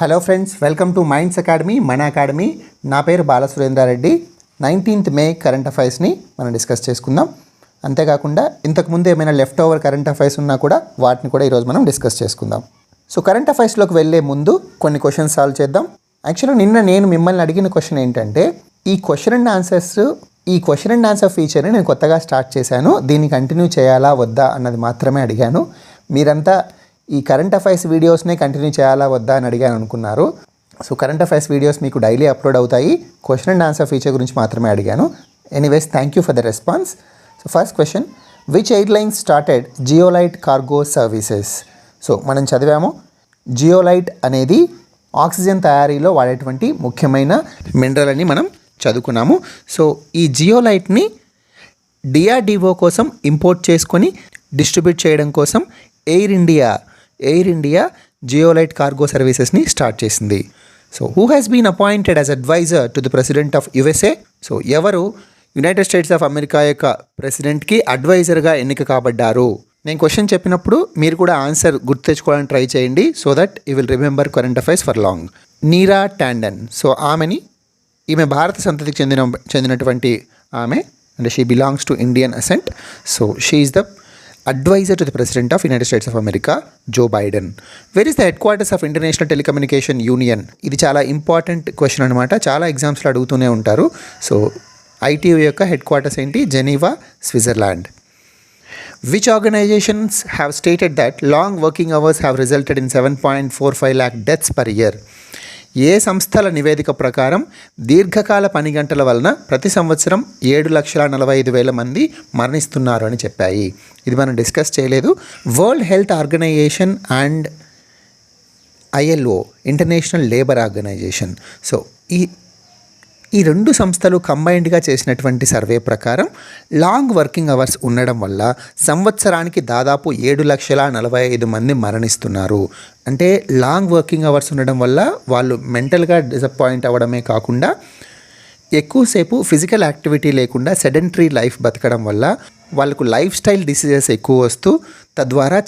Hello friends, welcome to minds academy, మన academy. నా పేరు బాలసురేంద్రారెడ్డి. 19th మే కరెంట్ అఫైర్స్ని మనం డిస్కస్ చేసుకుందాం. అంతేకాకుండా ఇంతకుముందు ఏమైనా లెఫ్ట్ ఓవర్ కరెంట్ అఫైర్స్ ఉన్నా కూడా వాటిని కూడా ఈరోజు మనం డిస్కస్ చేసుకుందాం. సో కరెంట్ అఫైర్స్లోకి వెళ్ళే ముందు కొన్ని క్వశ్చన్స్ సాల్వ్ చేద్దాం. యాక్చువల్గా నిన్న నేను మిమ్మల్ని అడిగిన క్వశ్చన్ ఏంటంటే, ఈ క్వశ్చన్ అండ్ ఆన్సర్ ఫీచర్ని నేను కొత్తగా స్టార్ట్ చేశాను, దీన్ని కంటిన్యూ చేయాలా వద్దా అన్నది మాత్రమే అడిగాను. మీరంతా ఈ కరెంట్ అఫైర్స్ వీడియోస్నే కంటిన్యూ చేయాలా వద్దా అని అడిగాను అనుకున్నారు. సో కరెంట్ అఫైర్స్ వీడియోస్ మీకు డైలీ అప్లోడ్ అవుతాయి, క్వశ్చన్ అండ్ ఆన్సర్ ఫీచర్ గురించి మాత్రమే అడిగాను. Anyways, thank you for the response. So first question, which airlines started zeolite cargo services? So మనం చదివాము, జియోలైట్ అనేది ఆక్సిజన్ తయారీలో వాడేటువంటి ముఖ్యమైన మినరల్ అని మనం చదువుకున్నాము. సో ఈ జియోలైట్ని డిఆర్డిఓ కోసం ఇంపోర్ట్ చేసుకొని డిస్ట్రిబ్యూట్ చేయడం కోసం ఎయిర్ ఇండియా జియోలైట్ కార్గో సర్వీసెస్ని స్టార్ట్ చేసింది. So who has been appointed as adviser to the president of USA? So ఎవరు యునైటెడ్ స్టేట్స్ ఆఫ్ అమెరికా యొక్క ప్రెసిడెంట్కి అడ్వైజర్గా ఎన్నిక కాబడ్డారు? నేను క్వశ్చన్ చెప్పినప్పుడు మీరు కూడా ఆన్సర్ గుర్తు తెచ్చుకోవడానికి ట్రై చేయండి, so that you will remember current affairs for long. Neera Tandon. సో ఈమె భారత సంతతికి చెందినటువంటి ఆమె, అంటే she belongs to Indian ascent. So she is the advisor to the President of United States of America, Joe Biden. Where is the headquarters of International Telecommunication Union? ఇది చాలా important question అనమాట, చాలా ఎగ్జామ్స్లో అడుగుతూనే ఉంటారు. సో ITU యొక్క headquarters ఏంటి? Geneva, Switzerland. Which organizations have stated that long working hours have resulted in 7.45 lakh deaths per year? ఏ సంస్థల నివేదిక ప్రకారం దీర్ఘకాల పని గంటల వలన ప్రతి సంవత్సరం 7,45,000 మంది మరణిస్తున్నారు అని చెప్పాయి? ఇది మనం డిస్కస్ చేయలేదు. World Health Organization and ILO, International Labour Organization. So ఈ రెండు సంస్థలు కంబైన్డ్గా చేసినటువంటి సర్వే ప్రకారం లాంగ్ వర్కింగ్ అవర్స్ ఉండడం వల్ల సంవత్సరానికి దాదాపు 7,45,000 మంది మరణిస్తున్నారు. అంటే లాంగ్ వర్కింగ్ అవర్స్ ఉండడం వల్ల వాళ్ళు మెంటల్గా డిసప్పాయింట్ అవ్వడమే కాకుండా ఎక్కువసేపు ఫిజికల్ యాక్టివిటీ లేకుండా సెడెంటరీ లైఫ్ బతకడం వల్ల వాళ్ళకు లైఫ్ స్టైల్ డిసీజెస్ ఎక్కువ వస్తూ తద్వారా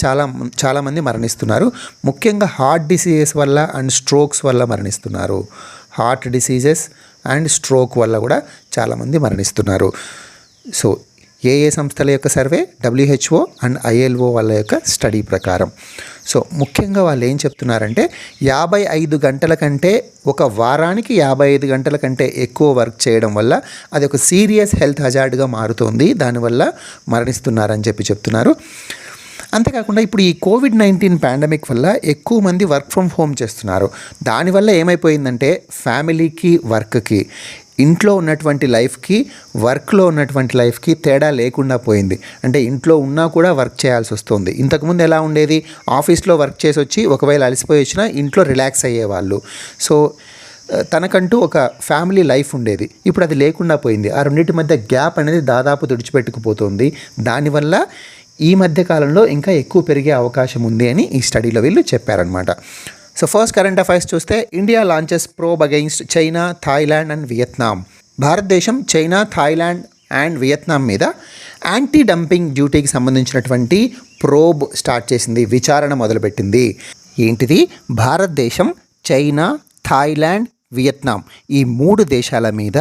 చాలామంది మరణిస్తున్నారు. ముఖ్యంగా హార్ట్ డిసీజెస్ వల్ల అండ్ స్ట్రోక్స్ వల్ల మరణిస్తున్నారు. హార్ట్ డిసీజెస్ అండ్ స్ట్రోక్ వల్ల కూడా చాలామంది మరణిస్తున్నారు. సో ఏ సంస్థల యొక్క సర్వే? WHO అండ్ ILO వాళ్ళ యొక్క స్టడీ ప్రకారం. సో ముఖ్యంగా వాళ్ళు ఏం చెప్తున్నారంటే, 55 గంటల కంటే, ఒక వారానికి 55 గంటల కంటే ఎక్కువ వర్క్ చేయడం వల్ల అది ఒక సీరియస్ హెల్త్ హజార్డ్గా మారుతోంది, దానివల్ల మరణిస్తున్నారని చెప్తున్నారు. అంతేకాకుండా ఇప్పుడు ఈ COVID-19 పాండమిక్ వల్ల ఎక్కువ మంది వర్క్ ఫ్రమ్ హోమ్ చేస్తున్నారు. దానివల్ల ఏమైపోయిందంటే, ఫ్యామిలీకి వర్క్కి, ఇంట్లో ఉన్నటువంటి లైఫ్కి వర్క్లో ఉన్నటువంటి లైఫ్కి తేడా లేకుండా పోయింది. అంటే ఇంట్లో ఉన్నా కూడా వర్క్ చేయాల్సి వస్తుంది. ఇంతకుముందు ఎలా ఉండేది? ఆఫీస్లో వర్క్ చేసి వచ్చి ఒకవేళ అలసిపోయి వచ్చినా ఇంట్లో రిలాక్స్ అయ్యేవాళ్ళు. సో తనకంటూ ఒక ఫ్యామిలీ లైఫ్ ఉండేది. ఇప్పుడు అది లేకుండా పోయింది. ఆ రెండింటి మధ్య గ్యాప్ అనేది దాదాపు తుడిచిపెట్టుకుపోతుంది. దానివల్ల ఈ మధ్య కాలంలో ఇంకా ఎక్కువ పెరిగే అవకాశం ఉంది అని ఈ స్టడీలో వీళ్ళు చెప్పారనమాట. సో ఫస్ట్ కరెంట్ అఫైర్స్ చూస్తే, India launches probe against China, Thailand and Vietnam. భారతదేశం చైనా, థాయిలాండ్ అండ్ వియత్నాం మీద యాంటీ డంపింగ్ డ్యూటీకి సంబంధించినటువంటి ప్రోబ్ స్టార్ట్ చేసింది, విచారణ మొదలుపెట్టింది. ఏంటిది? భారతదేశం చైనా, థాయిలాండ్, వియత్నాం ఈ 3 దేశాల మీద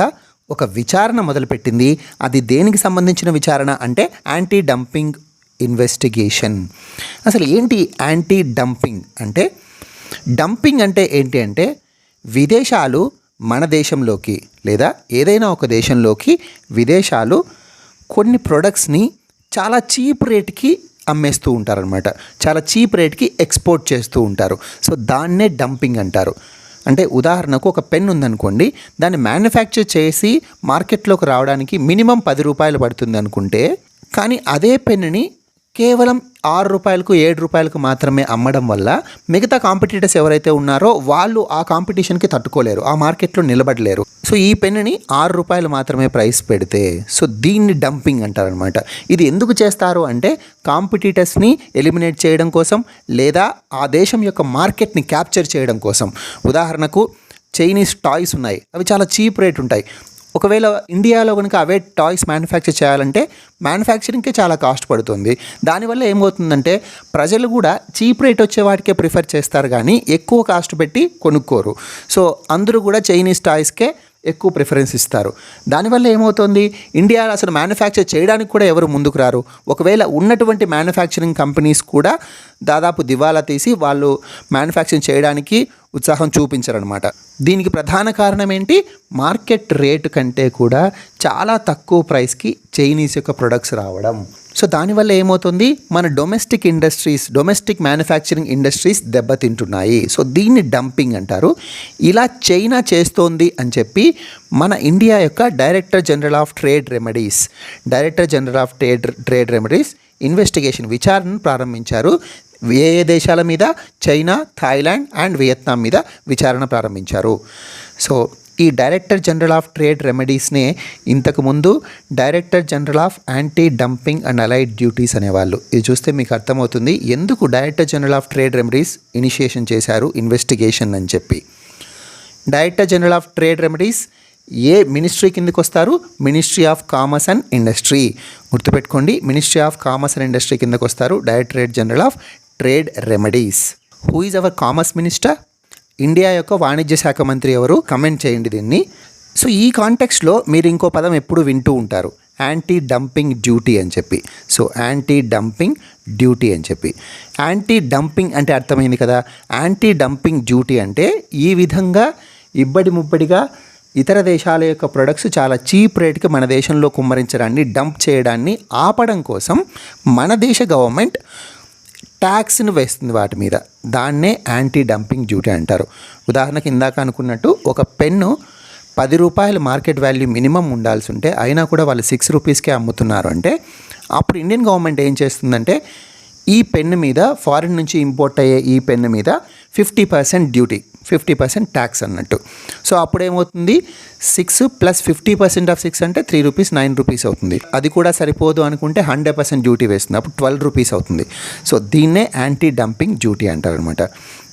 ఒక విచారణ మొదలుపెట్టింది. అది దేనికి సంబంధించిన విచారణ అంటే యాంటీ డంపింగ్ ఇన్వెస్టిగేషన్. అసలు ఏంటి యాంటీ డంపింగ్ అంటే? డంపింగ్ అంటే ఏంటి అంటే, విదేశాలు మన దేశంలోకి లేదా ఏదైనా ఒక దేశంలోకి విదేశాలు కొన్ని ప్రొడక్ట్స్ని చాలా చీప్ రేట్కి అమ్మేస్తూ ఉంటారనమాట, చాలా చీప్ రేట్కి ఎక్స్పోర్ట్ చేస్తూ ఉంటారు. సో దాన్నే డంపింగ్ అంటారు. అంటే ఉదాహరణకు ఒక పెన్ ఉందనుకోండి, దాన్ని మ్యానుఫ్యాక్చర్ చేసి మార్కెట్లోకి రావడానికి మినిమం 10 రూపాయలు పడుతుంది అనుకుంటే, కానీ అదే పెన్నుని కేవలం 6 రూపాయలకు 7 రూపాయలకు మాత్రమే అమ్మడం వల్ల మిగతా కాంపిటీటర్స్ ఎవరైతే ఉన్నారో వాళ్ళు ఆ కాంపిటీషన్కి తట్టుకోలేరు, ఆ మార్కెట్లో నిలబడలేరు. సో ఈ పెన్నుని 6 రూపాయలు మాత్రమే ప్రైస్ పెడితే, సో దీన్ని డంపింగ్ అంటారనమాట. ఇది ఎందుకు చేస్తారు అంటే కాంపిటీటర్స్ని ఎలిమినేట్ చేయడం కోసం లేదా ఆ దేశం యొక్క మార్కెట్ని క్యాప్చర్ చేయడం కోసం. ఉదాహరణకు చైనీస్ టాయ్స్ ఉన్నాయి, అవి చాలా చీప్ రేట్ ఉంటాయి. ఒకవేళ ఇండియాలో కనుక అవే టాయ్స్ మ్యానుఫ్యాక్చర్ చేయాలంటే మ్యానుఫ్యాక్చరింగ్కే చాలా కాస్ట్ పడుతుంది. దానివల్ల ఏమవుతుందంటే ప్రజలు కూడా చీప్ రేట్ వచ్చే వాటికే ప్రిఫర్ చేస్తారు కానీ ఎక్కువ కాస్ట్ పెట్టి కొనుక్కోరు. సో అందరూ కూడా చైనీస్ టాయ్స్కే ఎక్కువ ప్రిఫరెన్స్ ఇస్తారు. దానివల్ల ఏమవుతుంది, ఇండియాలో అసలు మ్యానుఫ్యాక్చర్ చేయడానికి కూడా ఎవరు ముందుకు రారు. ఒకవేళ ఉన్నటువంటి మ్యానుఫ్యాక్చరింగ్ కంపెనీస్ కూడా దాదాపు దివాలా తీసి వాళ్ళు మ్యానుఫ్యాక్చరింగ్ చేయడానికి ఉత్సాహం చూపించరనమాట. దీనికి ప్రధాన కారణం ఏంటి, మార్కెట్ రేటు కంటే కూడా చాలా తక్కువ ప్రైస్కి చైనీస్ యొక్క ప్రొడక్ట్స్ రావడం. సో దానివల్ల ఏమవుతుంది, మన డొమెస్టిక్ మ్యానుఫ్యాక్చరింగ్ ఇండస్ట్రీస్ దెబ్బతింటున్నాయి. సో దీన్ని డంపింగ్ అంటారు. ఇలా చైనా చేస్తోంది అని చెప్పి మన ఇండియా యొక్క director general of trade remedies investigation విచారణను ప్రారంభించారు. ఏ దేశాల మీద, చైనా, థాయిలాండ్ అండ్ వియత్నాం మీద విచారణ ప్రారంభించారు. సో ఈ డైరెక్టర్ జనరల్ ఆఫ్ ట్రేడ్ రెమెడీస్నే ఇంతకుముందు director general of anti dumping and allied duties అనేవాళ్ళు. ఇది చూస్తే మీకు అర్థమవుతుంది ఎందుకు director general of trade remedies initiation చేశారు ఇన్వెస్టిగేషన్ అని చెప్పి. Director general of trade remedies ఏ మినిస్ట్రీ కిందకి వస్తారు, ministry of commerce and industry. గుర్తుపెట్టుకోండి, ministry of commerce and industry కిందకి వస్తారు directorate general of trade remedies. Who is our commerce minister? India యొక్క వాణిజ్య శాఖ మంత్రి ఎవరు? కమెంట్ చేయండి దీన్ని. సో ఈ కాంటెక్స్ట్లో మీరు ఇంకో పదం ఎప్పుడు వింటూ ఉంటారు, యాంటీ డంపింగ్ డ్యూటీ అని చెప్పి. సో యాంటీ డంపింగ్ డ్యూటీ అని చెప్పి, యాంటీ డంపింగ్ అంటే అర్థమైంది కదా. యాంటీ డంపింగ్ డ్యూటీ అంటే ఈ విధంగా ఇబ్బడి ముబ్బడిగా ఇతర దేశాల యొక్క ప్రొడక్ట్స్ చాలా చీప్ రేట్కి మన దేశంలో కుమ్మరించడాన్ని, డంప్ చేయడాన్ని ఆపడం కోసం మన దేశ గవర్నమెంట్ ట్యాక్స్ను వేస్తుంది వాటి మీద. దాన్నే యాంటీ డంపింగ్ డ్యూటీ అంటారు. ఉదాహరణకి ఇందాక అనుకున్నట్టు ఒక పెన్ను 10 రూపాయలు మార్కెట్ వాల్యూ మినిమం ఉండాల్సి ఉంటే అయినా కూడా వాళ్ళు 6 రూపీస్కే అమ్ముతున్నారు అంటే అప్పుడు ఇండియన్ గవర్నమెంట్ ఏం చేస్తుందంటే ఈ పెన్ను మీద, ఫారిన్ నుంచి ఇంపోర్ట్ అయ్యే ఈ పెన్ను మీద 50% డ్యూటీ, 50% ట్యాక్స్ అన్నట్టు. సో అప్పుడు ఏమవుతుంది, 6 + 50% ఆఫ్ 6 అంటే 3 రూపీస్, 9 రూపీస్ అవుతుంది. అది కూడా సరిపోదు అనుకుంటే 100% డ్యూటీ వేస్తుంది, అప్పుడు 12 రూపీస్ అవుతుంది. సో దీన్నే యాంటీ డంపింగ్ డ్యూటీ అంటారు అనమాట.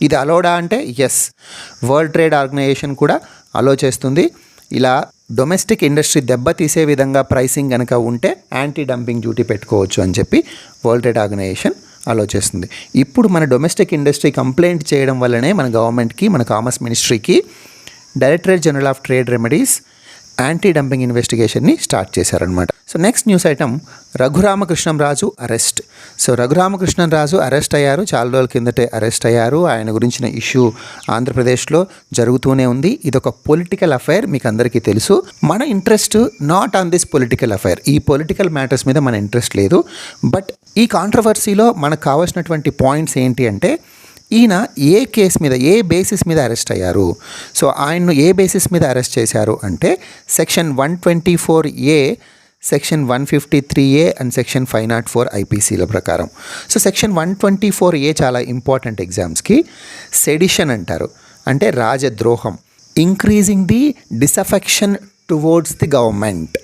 ఇది అలౌడా అంటే ఎస్, వరల్డ్ ట్రేడ్ ఆర్గనైజేషన్ కూడా అలో చేస్తుంది. ఇలా డొమెస్టిక్ ఇండస్ట్రీ దెబ్బతీసే విధంగా ప్రైసింగ్ కనుక ఉంటే యాంటీ డంపింగ్ డ్యూటీ పెట్టుకోవచ్చు అని చెప్పి వరల్డ్ ట్రేడ్ ఆర్గనైజేషన్ అలో చేస్తుంది. ఇప్పుడు మన డొమెస్టిక్ ఇండస్ట్రీ కంప్లైంట్ చేయడం వల్లనే మన గవర్నమెంట్కి, మన కామర్స్ మినిస్ట్రీకి directorate general of trade remedies anti dumping ఇన్వెస్టిగేషన్ని స్టార్ట్ చేశారనమాట. So next news item, Raghurama Krishnam Raju arrest. So Raghurama Krishnam Raju arrest అయ్యారు, చాలా రోజుల కిందటే అరెస్ట్ అయ్యారు. ఆయన గురించిన ఇష్యూ ఆంధ్రప్రదేశ్లో జరుగుతూనే ఉంది. ఇదొక పొలిటికల్ అఫైర్, మీకు అందరికీ తెలుసు. మన interest not on this political affair, ఈ పొలిటికల్ మ్యాటర్స్ మీద మన ఇంట్రెస్ట్ లేదు. బట్ ఈ కాంట్రవర్సీలో మనకు కావాల్సినటువంటి పాయింట్స్ ఏంటి అంటే, ఈయన ఏ కేసు మీద, ఏ బేసిస్ మీద అరెస్ట్ అయ్యారు. సో ఆయన్ను ఏ బేసిస్ మీద అరెస్ట్ చేశారు అంటే section 124A, section 153A and section 504 ఐపీసీల ప్రకారం. సో సెక్షన్ 124A చాలా ఇంపార్టెంట్ ఎగ్జామ్స్కి. సెడిషన్ అంటారు, అంటే రాజద్రోహం. Increasing the disaffection towards the government,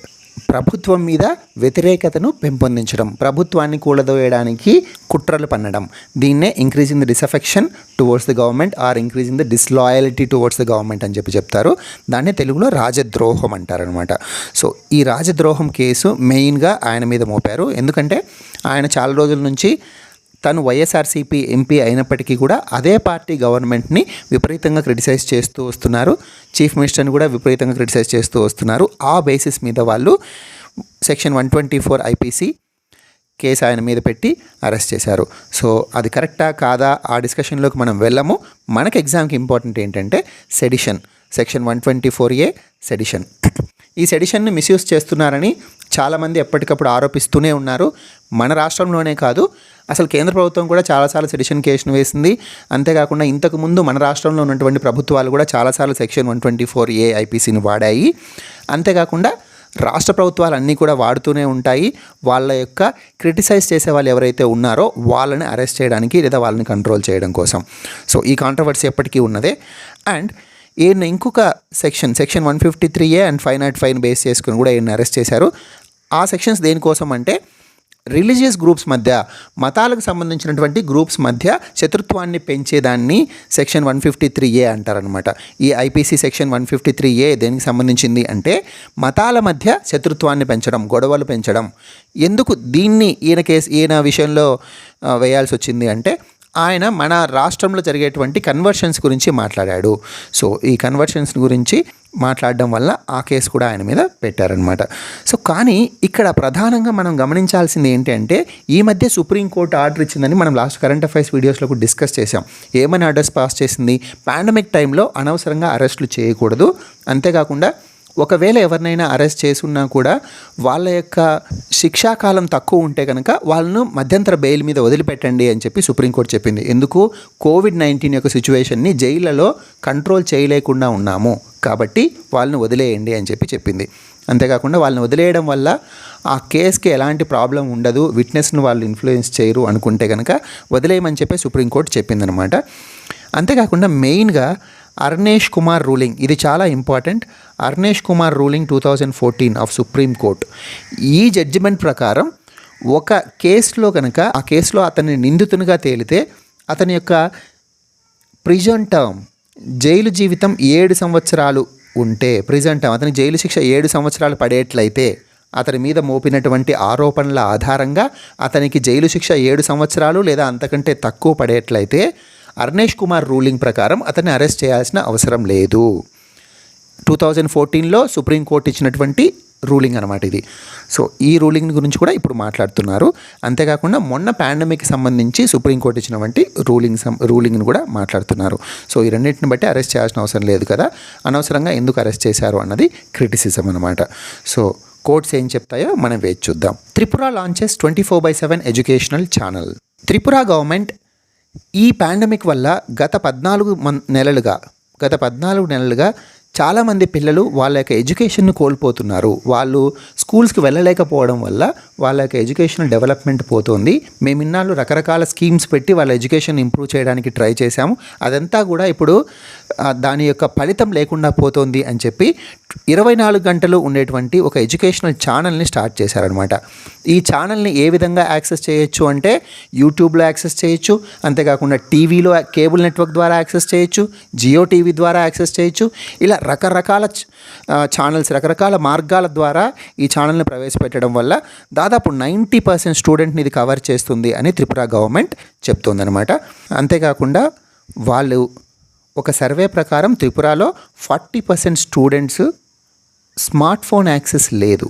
ప్రభుత్వం మీద వ్యతిరేకతను పెంపొందించడం, ప్రభుత్వాన్ని కూలదోయడానికి కుట్రలు పన్నడం. దీన్నే increasing the disaffection towards the government or increasing the disloyalty towards the government అని చెప్తారు. దాన్నే తెలుగులో రాజద్రోహం అంటారనమాట. సో ఈ రాజద్రోహం కేసు మెయిన్గా ఆయన మీద మోపారు. ఎందుకంటే ఆయన చాలా రోజుల నుంచి తను వైఎస్ఆర్సీపీ ఎంపీ అయినప్పటికీ కూడా అదే పార్టీ గవర్నమెంట్ని విపరీతంగా క్రిటిసైజ్ చేస్తూ వస్తున్నారు, చీఫ్ మినిస్టర్ని కూడా విపరీతంగా క్రిటిసైజ్ చేస్తూ వస్తున్నారు. ఆ బేసిస్ మీద వాళ్ళు సెక్షన్ 124 ఐపీసీ కేసు ఆయన మీద పెట్టి అరెస్ట్ చేశారు. సో అది కరెక్టా కాదా ఆ డిస్కషన్లోకి మనం వెళ్ళము. మనకు ఎగ్జామ్కి ఇంపార్టెంట్ ఏంటంటే సెడిషన్, సెక్షన్ 124A సెడిషన్. ఈ సెడిషన్ని మిస్యూజ్ చేస్తున్నారని చాలామంది ఎప్పటికప్పుడు ఆరోపిస్తూనే ఉన్నారు. మన రాష్ట్రంలోనే కాదు, అసలు కేంద్ర ప్రభుత్వం కూడా చాలాసార్లు సెడిషన్ కేసును వేసింది. అంతేకాకుండా ఇంతకుముందు మన రాష్ట్రంలో ఉన్నటువంటి ప్రభుత్వాలు కూడా చాలాసార్లు సెక్షన్ 124A ఐపీసీని వాడాయి. అంతేకాకుండా రాష్ట్ర ప్రభుత్వాలు అన్నీ కూడా వాడుతూనే ఉంటాయి. వాళ్ళ యొక్క క్రిటిసైజ్ చేసే వాళ్ళు ఎవరైతే ఉన్నారో వాళ్ళని అరెస్ట్ చేయడానికి లేదా వాళ్ళని కంట్రోల్ చేయడం కోసం. సో ఈ కాంట్రవర్సీ ఎప్పటికీ ఉన్నదే. అండ్ ఈయన ఇంకొక సెక్షన్ 153A అండ్ 505 బేస్ చేసుకుని కూడా ఈయన అరెస్ట్ చేశారు. ఆ సెక్షన్స్ దేనికోసం అంటే రిలీజియస్ గ్రూప్స్ మధ్య, మతాలకు సంబంధించినటువంటి గ్రూప్స్ మధ్య శత్రుత్వాన్ని పెంచేదాన్ని సెక్షన్ 153A అంటారనమాట. ఈ ఐపీసీ సెక్షన్ 153A దేనికి సంబంధించింది అంటే మతాల మధ్య శత్రుత్వాన్ని పెంచడం, గొడవలు పెంచడం. ఎందుకు దీన్ని ఈయన విషయంలో వేయాల్సి వచ్చింది అంటే ఆయన మన రాష్ట్రంలో జరిగేటువంటి కన్వర్షన్స్ గురించి మాట్లాడాడు. సో ఈ కన్వర్షన్స్ గురించి మాట్లాడడం వల్ల ఆ కేసు కూడా ఆయన మీద పెట్టారనమాట. సో కానీ ఇక్కడ ప్రధానంగా మనం గమనించాల్సింది ఏంటి అంటే ఈ మధ్య సుప్రీంకోర్టు ఆర్డర్ ఇచ్చిందని మనం లాస్ట్ కరెంట్ అఫైర్స్ వీడియోస్లో కూడా డిస్కస్ చేసాం. ఏమని ఆర్డర్స్ పాస్ చేసింది? పాండమిక్ టైంలో అనవసరంగా అరెస్టులు చేయకూడదు, అంతేకాకుండా ఒకవేళ ఎవరినైనా అరెస్ట్ చేసున్నా కూడా వాళ్ళ యొక్క శిక్షాకాలం తక్కువ ఉంటే కనుక వాళ్ళను మధ్యంతర బెయిల్ మీద వదిలిపెట్టండి అని చెప్పి సుప్రీంకోర్టు చెప్పింది. ఎందుకు? కోవిడ్-19 యొక్క సిచ్యువేషన్ని జైళ్ళలో కంట్రోల్ చేయలేకుండా ఉన్నాము కాబట్టి వాళ్ళని వదిలేయండి అని చెప్పి చెప్పింది. అంతేకాకుండా వాళ్ళని వదిలేయడం వల్ల ఆ కేసుకి ఎలాంటి ప్రాబ్లం ఉండదు, విట్నెస్ను వాళ్ళు ఇన్ఫ్లుయెన్స్ చేయరు అనుకుంటే కనుక వదిలేయమని చెప్పి సుప్రీంకోర్టు చెప్పిందనమాట. అంతేకాకుండా మెయిన్గా అర్నేష్ కుమార్ రూలింగ్, ఇది చాలా important. Arnesh Kumar ruling 2014 of supreme court. ఈ జడ్జిమెంట్ ప్రకారం ఒక కేసులో కనుక ఆ కేసులో అతన్ని నిందితునిగా తేలితే అతని యొక్క ప్రిజన్ టర్మ్, జైలు జీవితం 7 సంవత్సరాలు ఉంటే, ప్రిజన్ టర్మ్ అతని జైలు శిక్ష 7 సంవత్సరాలు పడేట్లయితే అతని మీద మోపినటువంటి ఆరోపణల ఆధారంగా అతనికి జైలు శిక్ష 7 సంవత్సరాలు లేదా అంతకంటే తక్కువ పడేట్లయితే అర్నేష్ కుమార్ రూలింగ్ ప్రకారం అతన్ని అరెస్ట్ చేయాల్సిన అవసరం లేదు. 2014లో సుప్రీంకోర్టు ఇచ్చినటువంటి రూలింగ్ అనమాట ఇది. సో ఈ రూలింగ్ గురించి కూడా ఇప్పుడు మాట్లాడుతున్నారు. అంతేకాకుండా మొన్న పాండమిక్కి సంబంధించి సుప్రీంకోర్టు ఇచ్చినటువంటి రూలింగ్ని కూడా మాట్లాడుతున్నారు. సో ఈ రెండింటిని బట్టి అరెస్ట్ చేయాల్సిన అవసరం లేదు కదా, అనవసరంగా ఎందుకు అరెస్ట్ చేశారు అన్నది క్రిటిసిజం అనమాట. సో కోర్ట్స్ ఏం చెప్తాయో మనం వేచి చూద్దాం. Tripura launches 24/7 educational channel. Tripura government ఈ పాండమిక్ వల్ల గత 14 నెలలుగా చాలామంది పిల్లలు వాళ్ళ యొక్క ఎడ్యుకేషన్ను కోల్పోతున్నారు. వాళ్ళు స్కూల్స్కి వెళ్ళలేకపోవడం వల్ల వాళ్ళ యొక్క ఎడ్యుకేషనల్ డెవలప్మెంట్ పోతుంది. మేము ఇన్నాళ్ళు రకరకాల స్కీమ్స్ పెట్టి వాళ్ళ ఎడ్యుకేషన్ ఇంప్రూవ్ చేయడానికి ట్రై చేశాము, అదంతా కూడా ఇప్పుడు దాని యొక్క ఫలితం లేకుండా పోతుంది అని చెప్పి 24 గంటలు ఉండేటువంటి ఒక ఎడ్యుకేషనల్ ఛానల్ని స్టార్ట్ చేశారనమాట. ఈ ఛానల్ని ఏ విధంగా యాక్సెస్ చేయొచ్చు అంటే యూట్యూబ్లో యాక్సెస్ చేయొచ్చు, అంతేకాకుండా టీవీలో కేబుల్ నెట్వర్క్ ద్వారా యాక్సెస్ చేయొచ్చు, జియో టీవీ ద్వారా యాక్సెస్ చేయొచ్చు. ఇలా రకరకాల ఛానల్స్, రకరకాల మార్గాల ద్వారా ఈ ఛానల్ని ప్రవేశపెట్టడం వల్ల దాదాపు 90% స్టూడెంట్ని ఇది కవర్ చేస్తుంది అని త్రిపుర గవర్నమెంట్ చెప్తుందనమాట. అంతేకాకుండా వాళ్ళు ఒక సర్వే ప్రకారం త్రిపురలో 40% స్టూడెంట్స్ స్మార్ట్ ఫోన్ యాక్సెస్ లేదు.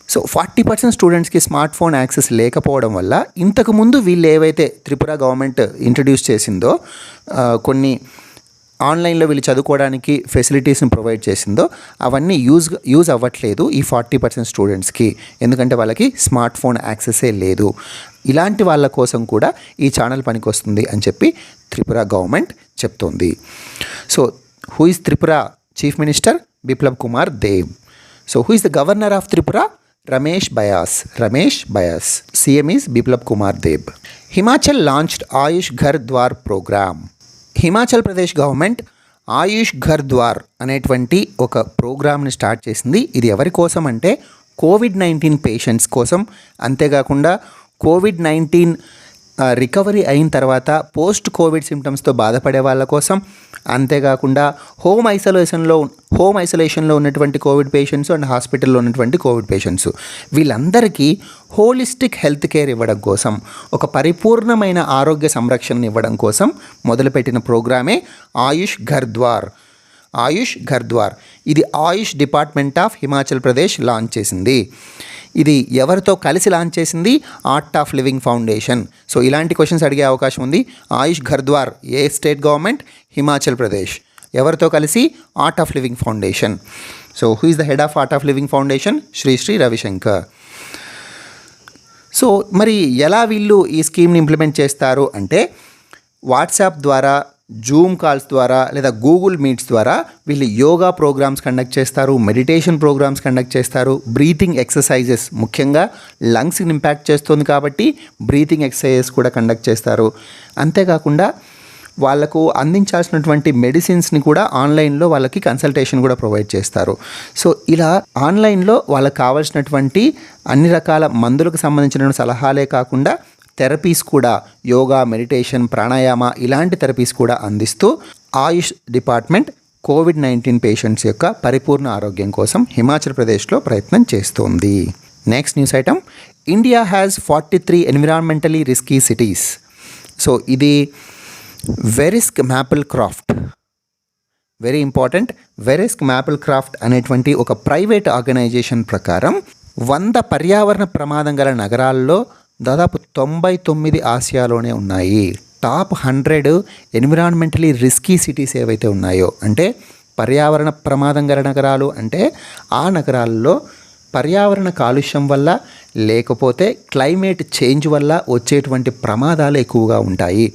సో 40% స్టూడెంట్స్కి స్మార్ట్ ఫోన్ యాక్సెస్ లేకపోవడం వల్ల ఇంతకుముందు వీళ్ళు ఏవైతే త్రిపుర గవర్నమెంట్ ఇంట్రడ్యూస్ చేసిందో, కొన్ని ఆన్లైన్లో వీళ్ళు చదువుకోవడానికి ఫెసిలిటీస్ని ప్రొవైడ్ చేసిందో అవన్నీ యూజ్ అవ్వట్లేదు ఈ 40% స్టూడెంట్స్కి, ఎందుకంటే వాళ్ళకి స్మార్ట్ ఫోన్ యాక్సెసే లేదు. ఇలాంటి వాళ్ళ కోసం కూడా ఈ ఛానల్ పనికొస్తుంది అని చెప్పి త్రిపుర గవర్నమెంట్ చెప్తోంది. So who is Tripura chief minister? Biplab Kumar Deb. So who is the governor of Tripura? Ramesh Bais. CM is Biplab Kumar Deb. Himachal launched Ayush Ghar Dwar program. Himachal Pradesh government Ayush Ghar Dwar అనేటువంటి ఒక ప్రోగ్రామ్ని స్టార్ట్ చేసింది. ఇది ఎవరి కోసం అంటే కోవిడ్-19 పేషెంట్స్ కోసం, అంతేకాకుండా కోవిడ్-19 రికవరీ అయిన తర్వాత పోస్ట్ కోవిడ్ సిమ్టమ్స్తో బాధపడే వాళ్ళ కోసం, అంతేకాకుండా హోమ్ ఐసోలేషన్లో ఉన్నటువంటి కోవిడ్ పేషెంట్స్ అండ్ హాస్పిటల్లో ఉన్నటువంటి కోవిడ్ పేషెంట్స్, వీళ్ళందరికీ హోలిస్టిక్ హెల్త్ కేర్ ఇవ్వడం కోసం, ఒక పరిపూర్ణమైన ఆరోగ్య సంరక్షణ ఇవ్వడం కోసం మొదలుపెట్టిన ప్రోగ్రామే ఆయుష్ ఘర్ ద్వార్. ఇది Ayush department of Himachal Pradesh launch చేసింది. ఇది ఎవరితో కలిసి లాంచ్ చేసింది? Art of Living Foundation. So ఇలాంటి క్వశ్చన్స్ అడిగే అవకాశం ఉంది. ఆయుష్ ఘర్ ద్వార్ ఏ స్టేట్ గవర్నమెంట్? హిమాచల్ ప్రదేశ్. ఎవరితో కలిసి? Art of Living Foundation. So who is the head of Art of Living Foundation? Shri Ravishankar. So మరి ఎలా వీళ్ళు ఈ స్కీమ్ని ఇంప్లిమెంట్ చేస్తారు అంటే వాట్సాప్ ద్వారా, జూమ్ కాల్స్ ద్వారా లేదా గూగుల్ మీట్స్ ద్వారా వీళ్ళు యోగా ప్రోగ్రామ్స్ కండక్ట్ చేస్తారు, మెడిటేషన్ ప్రోగ్రామ్స్ కండక్ట్ చేస్తారు, బ్రీతింగ్ ఎక్సర్సైజెస్, ముఖ్యంగా లంగ్స్ని ఇంపాక్ట్ చేస్తుంది కాబట్టి బ్రీతింగ్ ఎక్సర్సైజెస్ కూడా కండక్ట్ చేస్తారు. అంతేకాకుండా వాళ్ళకు అందించాల్సినటువంటి మెడిసిన్స్ని కూడా ఆన్లైన్లో వాళ్ళకి కన్సల్టేషన్ కూడా ప్రొవైడ్ చేస్తారు. సో ఇలా ఆన్లైన్లో వాళ్ళకి కావాల్సినటువంటి అన్ని రకాల మందులకు సంబంధించిన సలహాలే కాకుండా థెరపీస్ కూడా, యోగా, మెడిటేషన్, ప్రాణాయామ ఇలాంటి థెరపీస్ కూడా అందిస్తూ ఆయుష్ డిపార్ట్మెంట్ కోవిడ్-19 పేషెంట్స్ యొక్క పరిపూర్ణ ఆరోగ్యం కోసం హిమాచల్ ప్రదేశ్లో ప్రయత్నం చేస్తోంది. Next news item, India has 43 environmentally risky cities. So ఇది Verisk Maplecroft, very important. Verisk Maplecroft అనేటువంటి ఒక ప్రైవేట్ ఆర్గనైజేషన్ ప్రకారం 100 పర్యావరణ ప్రమాదం గల నగరాల్లో దాదాపు 99 ఆసియాలోనే ఉన్నాయి. టాప్ 100 ఎన్విరాన్మెంటలీ రిస్కీ సిటీస్ ఏవైతే ఉన్నాయో, అంటే పర్యావరణ ప్రమాదం గల నగరాలు అంటే ఆ నగరాల్లో పర్యావరణ కాలుష్యం వల్ల లేకపోతే క్లైమేట్ చేంజ్ వల్ల వచ్చేటువంటి ప్రమాదాలు ఎక్కువగా ఉంటాయి.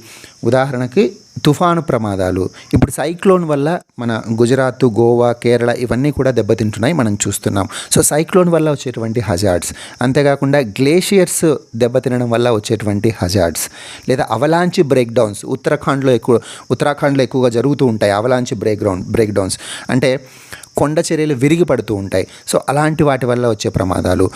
ఉదాహరణకి తుఫాను ప్రమాదాలు, ఇప్పుడు సైక్లోన్ వల్ల మన గుజరాత్, గోవా, కేరళ ఇవన్నీ కూడా దెబ్బతింటున్నాయి, మనం చూస్తున్నాం. సో సైక్లోన్ వల్ల వచ్చేటువంటి హజార్డ్స్, అంతేకాకుండా గ్లేషియర్స్ దెబ్బతినడం వల్ల వచ్చేటువంటి హజార్డ్స్, లేదా అవలాంచి బ్రేక్ డౌన్స్. ఉత్తరాఖండ్లో ఎక్కువగా జరుగుతూ ఉంటాయి అవలాంచి బ్రేక్ డౌన్స్, అంటే కొండ చర్యలు విరిగి పడుతూ ఉంటాయి. సో అలాంటి వాటి వల్ల వచ్చే ప్రమాదాలు,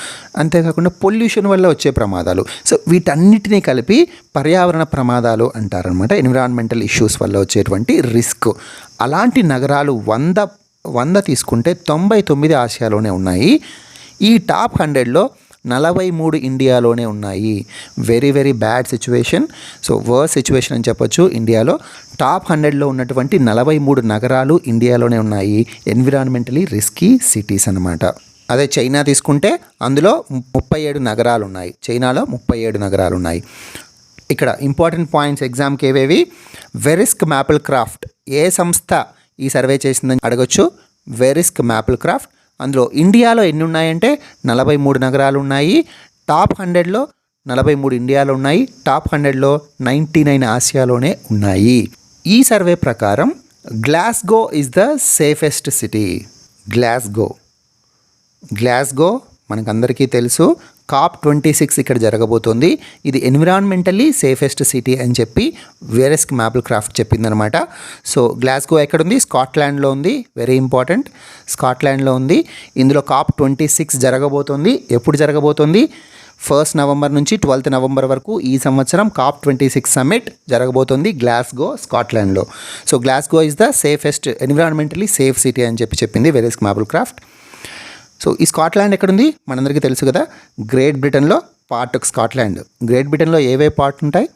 అంతేకాకుండా పొల్యూషన్ వల్ల వచ్చే ప్రమాదాలు. సో వీటన్నిటినీ కలిపి పర్యావరణ ప్రమాదాలు అంటారనమాట, ఎన్విరాన్మెంటల్ ఇష్యూస్ వల్ల వచ్చేటువంటి రిస్క్. అలాంటి నగరాలు 100 తీసుకుంటే 99 ఆసియాలోనే ఉన్నాయి. ఈ టాప్ 100లో 43 ఇండియాలోనే ఉన్నాయి. Very very bad situation. So worse situation అని చెప్పొచ్చు. ఇండియాలో టాప్ 100లో ఉన్నటువంటి 43 నగరాలు ఇండియాలోనే ఉన్నాయి, ఎన్విరాన్మెంటలీ రిస్కీ సిటీస్ అన్నమాట. అదే చైనా తీసుకుంటే అందులో 37 నగరాలు ఉన్నాయి. చైనాలో 37 నగరాలు ఉన్నాయి. ఇక్కడ ఇంపార్టెంట్ పాయింట్స్ ఎగ్జామ్కి ఏవేవి, వెరిస్క్ మ్యాపిల్ క్రాఫ్ట్ ఏ సంస్థ ఈ సర్వే చేసిందని అడగొచ్చు. వెరిస్క్ మ్యాపిల్ క్రాఫ్ట్, అందులో ఇండియాలో ఎన్ని ఉన్నాయంటే 43 నగరాలు ఉన్నాయి. టాప్ 100లో 43 ఇండియాలో ఉన్నాయి, టాప్ 100లో 99 ఆసియాలోనే ఉన్నాయి. ఈ సర్వే ప్రకారం Glasgow is the safest city. Glasgow మనకందరికీ తెలుసు, COP26 ఇక్కడ జరగబోతోంది. ఇది ఎన్విరాన్మెంటల్లీ సేఫెస్ట్ సిటీ అని చెప్పి వెరిస్క్ మ్యాపిల్ క్రాఫ్ట్ చెప్పిందనమాట. సో గ్లాస్గో ఎక్కడుంది? స్కాట్లాండ్లో ఉంది. వెరీ ఇంపార్టెంట్, స్కాట్లాండ్లో ఉంది. ఇందులో COP26 జరగబోతోంది. ఎప్పుడు జరగబోతోంది? 1 నవంబర్ నుంచి 12 నవంబర్ వరకు ఈ సంవత్సరం COP26 సమ్మిట్ జరగబోతోంది గ్లాస్గో, స్కాట్లాండ్లో. So Glasgow is the safest, environmentally safe city అని చెప్పింది వెరిస్క్ మ్యాపిల్ క్రాఫ్ట్. సో ఈ స్కాట్లాండ్ ఎక్కడుంది? మనందరికీ తెలుసు కదా, గ్రేట్ బ్రిటన్లో పార్ట్ స్కాట్లాండ్. గ్రేట్ బ్రిటన్లో ఏవే పార్ట్ ఉంటాయి?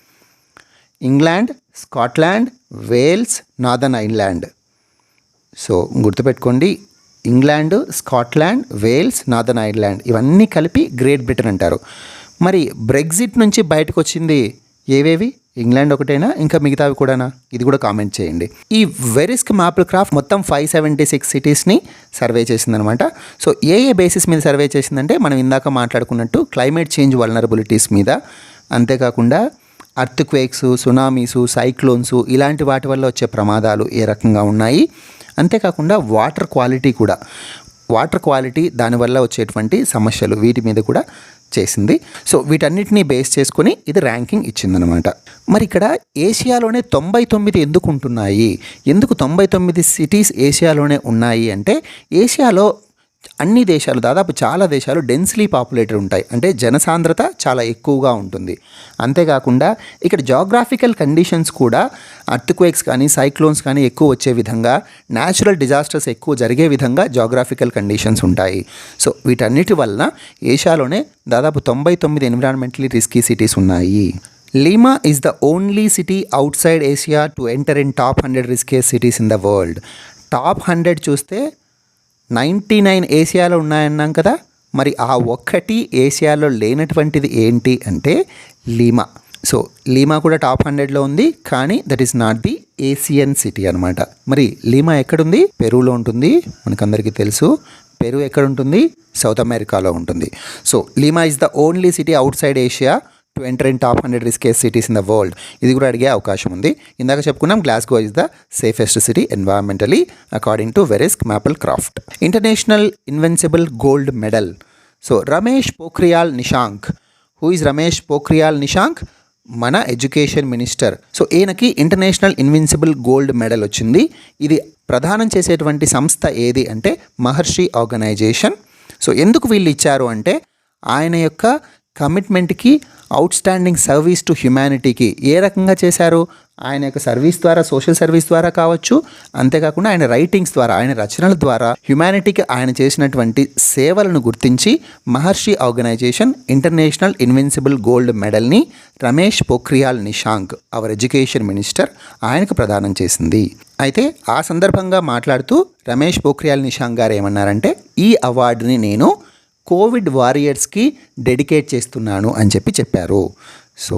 England, Scotland, Wales, Northern Ireland. So గుర్తుపెట్టుకోండి, England, Scotland, Wales, Northern Ireland ఇవన్నీ కలిపి గ్రేట్ బ్రిటన్ అంటారు. మరి బ్రెగ్జిట్ నుంచి బయటకు వచ్చింది ఏవేవి? ఇంగ్లాండ్ ఒకటేనా, ఇంకా మిగతావి కూడానా? ఇది కూడా కామెంట్ చేయండి. ఈ వెరిస్క్ మ్యాపిల్ క్రాఫ్ట్ మొత్తం 576 సిటీస్ని సర్వే చేసిందనమాట. సో ఏ బేసిస్ మీద సర్వే చేసిందంటే, మనం ఇందాక మాట్లాడుకున్నట్టు క్లైమేట్ చేంజ్ వల్నరబిలిటీస్ మీద, అంతేకాకుండా అర్త్క్వేక్స్, సునామీసు, సైక్లోన్స్ ఇలాంటి వాటి వల్ల వచ్చే ప్రమాదాలు ఏ రకంగా ఉన్నాయి, అంతేకాకుండా వాటర్ క్వాలిటీ దానివల్ల వచ్చేటువంటి సమస్యలు, వీటి మీద కూడా చేసింది. సో వీటన్నిటినీ బేస్ చేసుకొని ఇది ర్యాంకింగ్ ఇచ్చిందనమాట. మరి ఇక్కడ ఏషియాలోనే 99 ఎందుకు ఉంటున్నాయి? ఎందుకు 99 సిటీస్ ఏషియాలోనే ఉన్నాయి అంటే, ఏషియాలో అన్ని దేశాలు, దాదాపు చాలా దేశాలు డెన్స్లీ పాపులేటెడ్ ఉంటాయి, అంటే జనసాంద్రత చాలా ఎక్కువగా ఉంటుంది. అంతేకాకుండా ఇక్కడ జాగ్రాఫికల్ కండిషన్స్ కూడా అర్త్క్వేక్స్ కానీ సైక్లోన్స్ కానీ ఎక్కువ వచ్చే విధంగా, న్యాచురల్ డిజాస్టర్స్ ఎక్కువ జరిగే విధంగా జాగ్రాఫికల్ కండిషన్స్ ఉంటాయి. సో వీటన్నిటి వలన ఏషియాలోనే దాదాపు 99 ఎన్విరాన్మెంటలీ రిస్కీ సిటీస్ ఉన్నాయి. Lima is the only city outside Asia to enter in top 100 riskiest cities in the world. Top 100 చూస్తే 99 ఏషియాలో ఉన్నాయన్నాం కదా, మరి ఆ ఒక్కటి ఏషియాలో లేనటువంటిది ఏంటి అంటే లీమా. సో లీమా కూడా టాప్ 100లో ఉంది, కానీ that is not the Asian city అనమాట. మరి లీమా ఎక్కడుంది? పెరూలో ఉంటుంది, మనకందరికీ తెలుసు. పెరు ఎక్కడ ఉంటుంది? సౌత్ అమెరికాలో ఉంటుంది. So Lima is the only city outside Asia to enter in top 100 riskiest cities in the world. ఇది కూడా అడిగే అవకాశం ఉంది. ఇందాక చెప్పుకున్నాం, Glasgow is the safest city environmentally according to Verisk Maplecroft. International invincible gold medal. So Ramesh Pokhriyal Nishank. Who is Ramesh Pokhriyal Nishank? మన education minister. So ఈయనకి international invincible gold medal వచ్చింది. ఇది ప్రదానం చేసేటువంటి సంస్థ ఏది అంటే మహర్షి ఆర్గనైజేషన్. సో ఎందుకు వీళ్ళు ఇచ్చారు అంటే ఆయన యొక్క కమిట్మెంట్కి, అవుట్ స్టాండింగ్ సర్వీస్ టు హ్యుమానిటీకి ఏ రకంగా చేశారు, ఆయన యొక్క సర్వీస్ ద్వారా, సోషల్ సర్వీస్ ద్వారా కావచ్చు, అంతేకాకుండా ఆయన రైటింగ్స్ ద్వారా, ఆయన రచనల ద్వారా హ్యుమానిటీకి ఆయన చేసినటువంటి సేవలను గుర్తించి Maharishi organization international invincible gold మెడల్ని Ramesh Pokhriyal Nishank, our education minister, ఆయనకు ప్రదానం చేసింది. అయితే ఆ సందర్భంగా మాట్లాడుతూ రమేష్ పోఖ్రియాల్ నిశాంక్ గారు ఏమన్నారంటే ఈ అవార్డుని నేను కోవిడ్ వారియర్స్కి డెడికేట్ చేస్తున్నాను అని చెప్పారు. So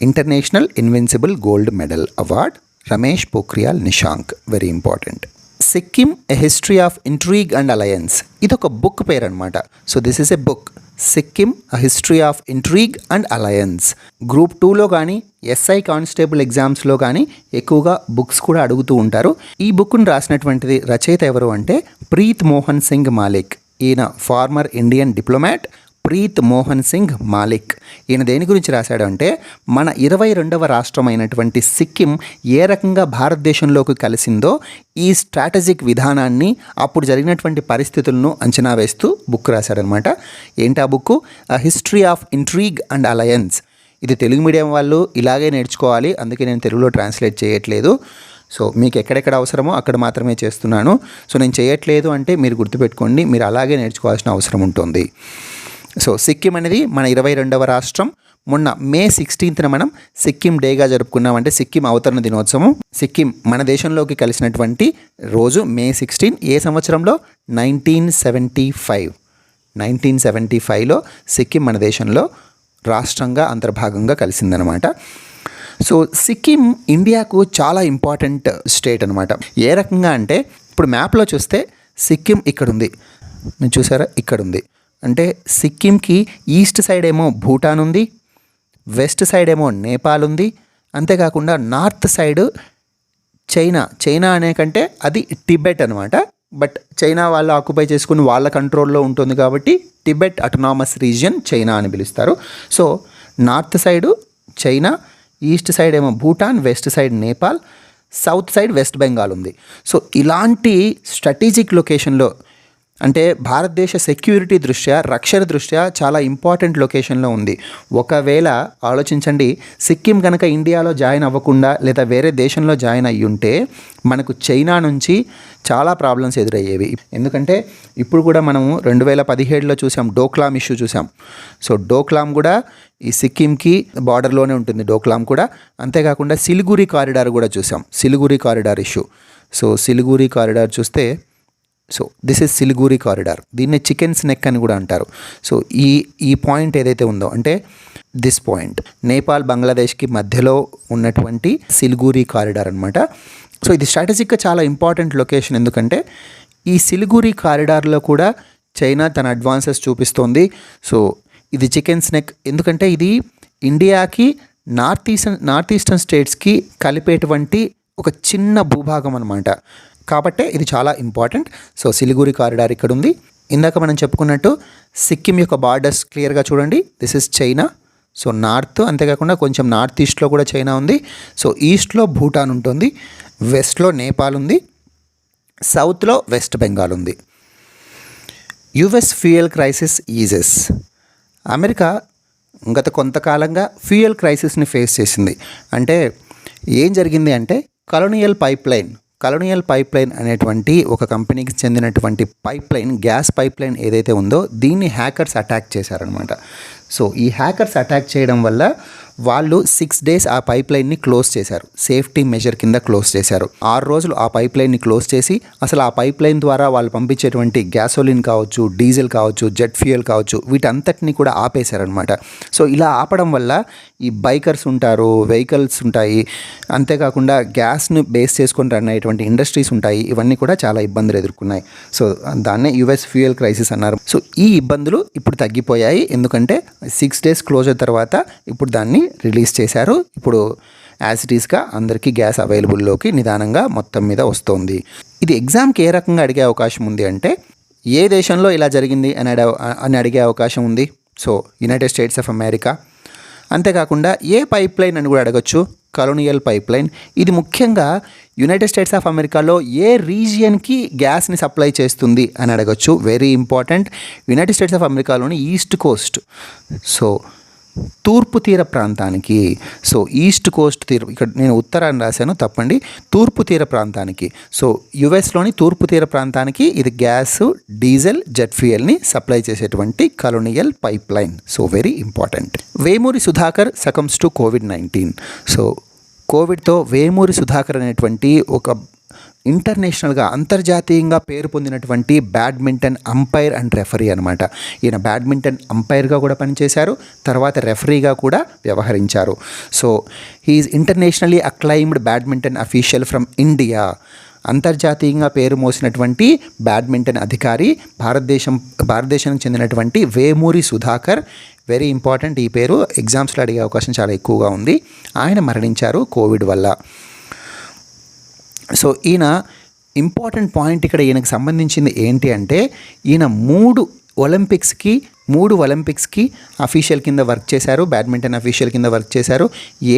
international invincible gold medal award Ramesh Pokhriyal Nishank, very important. Sikkim a history of intrigue and alliance, ఇది ఒక బుక్ పేరు అనమాట. So this is a book, Sikkim a history of intrigue and alliance. Group 2లో కానీ ఎస్ఐ కానిస్టేబుల్ ఎగ్జామ్స్లో కానీ ఎక్కువగా బుక్స్ కూడా అడుగుతూ ఉంటారు. ఈ బుక్ను రాసినటువంటిది రచయిత ఎవరు అంటే ప్రీత్ మోహన్ సింగ్ మాలిక్. ఈయన former Indian diplomat Preet Mohan Singh Malik. ఈయన దేని గురించి రాశాడు అంటే మన 22వ రాష్ట్రమైనటువంటి సిక్కిం ఏ రకంగా భారతదేశంలోకి కలిసిందో ఈ స్ట్రాటజిక్ విధానాన్ని, అప్పుడు జరిగినటువంటి పరిస్థితులను అంచనా వేస్తూ బుక్ రాశాడనమాట. ఏంటి ఆ book? A history of intrigue and alliance. ఇది తెలుగు మీడియం వాళ్ళు ఇలాగే నేర్చుకోవాలి, అందుకే నేను తెలుగులో ట్రాన్స్లేట్ చేయట్లేదు. సో మీకు ఎక్కడెక్కడ అవసరమో అక్కడ మాత్రమే చేస్తున్నాను. సో నేను చేయట్లేదు అంటే మీరు గుర్తుపెట్టుకోండి, మీరు అలాగే నేర్చుకోవాల్సిన అవసరం ఉంటుంది. సో సిక్కిం అనేది మన 22వ రాష్ట్రం. మొన్న మే 16న మనం సిక్కిం డేగా జరుపుకున్నాం, అంటే సిక్కిం అవతరణ దినోత్సవం. సిక్కిం మన దేశంలోకి కలిసినటువంటి రోజు మే 16. ఏ సంవత్సరంలో? 1975. 1975లో సిక్కిం మన దేశంలో రాష్ట్రంగా అంతర్భాగంగా కలిసిందనమాట. సో సిక్కిం ఇండియాకు చాలా ఇంపార్టెంట్ స్టేట్ అనమాట. ఏ రకంగా అంటే ఇప్పుడు మ్యాప్లో చూస్తే సిక్కిం ఇక్కడ ఉంది, మీరు చూసారా, ఇక్కడ ఉంది. అంటే సిక్కింకి ఈస్ట్ సైడ్ ఏమో భూటాన్ ఉంది, వెస్ట్ సైడ్ ఏమో నేపాల్ ఉంది, అంతేకాకుండా నార్త్ సైడ్ చైనా అనే కంటే అది టిబెట్ అనమాట. బట్ చైనా వాళ్ళు ఆక్యుపై చేసుకుని వాళ్ళ కంట్రోల్లో ఉంటుంది కాబట్టి టిబెట్ అటోనామస్ రీజియన్ చైనా అని పిలుస్తారు. So north side China, east side ఏమో Bhutan, west side Nepal, south side West Bengal ఉంది. సో ఇలాంటి స్ట్రాటజిక్ లొకేషన్లో, అంటే భారతదేశ సెక్యూరిటీ దృష్ట్యా, రక్షణ దృష్ట్యా చాలా ఇంపార్టెంట్ లొకేషన్లో ఉంది. ఒకవేళ ఆలోచించండి, సిక్కిం కనుక ఇండియాలో జాయిన్ అవ్వకుండా లేదా వేరే దేశంలో జాయిన్ అయ్యి ఉంటే మనకు చైనా నుంచి చాలా ప్రాబ్లమ్స్ ఎదురయ్యేవి. ఎందుకంటే ఇప్పుడు కూడా మనము 2017లో చూసాం, డోక్లాం ఇష్యూ చూసాం. సో డోక్లాం కూడా ఈ సిక్కింకి బార్డర్లోనే ఉంటుంది, డోక్లాం కూడా. అంతేకాకుండా సిలిగురి కారిడార్ కూడా చూసాం, Siliguri corridor issue. So Siliguri corridor చూస్తే, so this is Siliguri corridor, దీన్ని చికెన్స్ నెక్ అని కూడా అంటారు. సో ఈ పాయింట్ ఏదైతే ఉందో, అంటే దిస్ పాయింట్ నేపాల్ బంగ్లాదేశ్కి మధ్యలో ఉన్నటువంటి సిలిగురి కారిడార్ అనమాట. సో ఇది స్ట్రాటజిక్గా చాలా ఇంపార్టెంట్ లొకేషన్. ఎందుకంటే ఈ సిలిగురి కారిడార్లో కూడా చైనా తన అడ్వాన్సెస్ చూపిస్తోంది. సో ఇది చికెన్స్ నెక్, ఎందుకంటే ఇది ఇండియాకి నార్త్ ఈస్టర్న్ స్టేట్స్కి కలిపేటువంటి ఒక చిన్న భూభాగం అనమాట. కాబట్టే ఇది చాలా ఇంపార్టెంట్. సో సిలిగురి కారిడార్ ఇక్కడ ఉంది. ఇందాక మనం చెప్పుకున్నట్టు సిక్కిం యొక్క బార్డర్స్ క్లియర్గా చూడండి, this is China. So north, అంతేకాకుండా కొంచెం నార్త్ ఈస్ట్లో కూడా చైనా ఉంది. సో ఈస్ట్లో భూటాన్ ఉంటుంది, వెస్ట్లో నేపాల్ ఉంది, సౌత్లో వెస్ట్ బెంగాల్ ఉంది. US fuel crisis eases. America గత కొంతకాలంగా ఫ్యూయల్ క్రైసిస్ని ఫేస్ చేసింది. అంటే ఏం జరిగింది అంటే కలోనియల్ పైప్ లైన్ అనేటువంటి ఒక కంపెనీకి చెందినటువంటి గ్యాస్ పైప్ లైన్ ఏదైతే ఉందో దీన్ని హ్యాకర్స్ అటాక్ చేశారనమాట. సో ఈ హ్యాకర్స్ అటాక్ చేయడం వల్ల వాళ్ళు 6 days ఆ పైప్ లైన్ని క్లోజ్ చేశారు, సేఫ్టీ మెజర్ కింద క్లోజ్ చేశారు. 6 రోజులు ఆ పైప్ లైన్ని క్లోజ్ చేసి అసలు ఆ పైప్ లైన్ ద్వారా వాళ్ళు పంపించేటువంటి గ్యాసోలిన్ కావచ్చు, డీజిల్ కావచ్చు, జెట్ ఫ్యూయల్ కావచ్చు, వీటంతటిని కూడా ఆపేశారనమాట. సో ఇలా ఆపడం వల్ల ఈ బైకర్స్ ఉంటారు, వెహికల్స్ ఉంటాయి, అంతేకాకుండా గ్యాస్ను బేస్ చేసుకొని రన్ అయ్యేటువంటి ఇండస్ట్రీస్ ఉంటాయి, ఇవన్నీ కూడా చాలా ఇబ్బందులు ఎదుర్కొన్నాయి. సో దాన్నే యుఎస్ ఫ్యూయల్ క్రైసిస్ అన్నారు. సో ఈ ఇబ్బందులు ఇప్పుడు తగ్గిపోయాయి, ఎందుకంటే 6 days క్లోజర్ తర్వాత ఇప్పుడు దాన్ని రిలీజ్ చేశారు. ఇప్పుడు యాజ్ ఇట్ ఈస్గా అందరికీ గ్యాస్ అవైలబుల్లోకి నిదానంగా మొత్తం మీద వస్తుంది. ఇది ఎగ్జామ్కి ఏ రకంగా అడిగే అవకాశం ఉంది అంటే ఏ దేశంలో ఇలా జరిగింది అని అడిగే అవకాశం ఉంది. So United States of America, అంతేకాకుండా ఏ పైప్ లైన్ అని కూడా అడగచ్చు, కలోనియల్ పైప్ లైన్. ఇది ముఖ్యంగా యునైటెడ్ స్టేట్స్ ఆఫ్ అమెరికాలో ఏ రీజియన్కి గ్యాస్ని సప్లై చేస్తుంది అని అడగచ్చు. Very important. United States of అమెరికాలోని ఈస్ట్ కోస్ట్, సో తూర్పు తీర ప్రాంతానికి, సో ఈస్ట్ కోస్ట్ తీర, ఇక్కడ నేను ఉత్తరాన్ని రాశాను తప్పండి, తూర్పు తీర ప్రాంతానికి, సో యుఎస్లోని తూర్పు తీర ప్రాంతానికి ఇది గ్యాస్, డీజిల్, జెట్ ఫ్యూయల్ని సప్లై చేసేటువంటి Colonial pipeline. So very important. Vemuri Sudhakar succumbs to కోవిడ్-19. సో కోవిడ్తో వేమూరి సుధాకర్ అనేటువంటి ఒక ఇంటర్నేషనల్గా అంతర్జాతీయంగా పేరు పొందినటువంటి బ్యాడ్మింటన్ అంపైర్ అండ్ రెఫరీ అనమాట. ఈయన బ్యాడ్మింటన్ అంపైర్గా కూడా పనిచేశారు, తర్వాత రెఫరీగా కూడా వ్యవహరించారు. So he is internationally acclaimed badminton official from India. అంతర్జాతీయంగా పేరు మోసినటువంటి బ్యాడ్మింటన్ అధికారి భారతదేశానికి చెందినటువంటి వేమూరి సుధాకర్. Very important. ఈ పేరు ఎగ్జామ్స్లో అడిగే అవకాశం చాలా ఎక్కువగా ఉంది. ఆయన మరణించారు కోవిడ్ వల్ల. సో ఈయన ఇంపార్టెంట్ పాయింట్ ఇక్కడ ఈయనకు సంబంధించింది ఏంటి అంటే, ఈయన మూడు ఒలింపిక్స్కి అఫీషియల్ కింద వర్క్ చేశారు, బ్యాడ్మింటన్ అఫీషియల్ కింద వర్క్ చేశారు.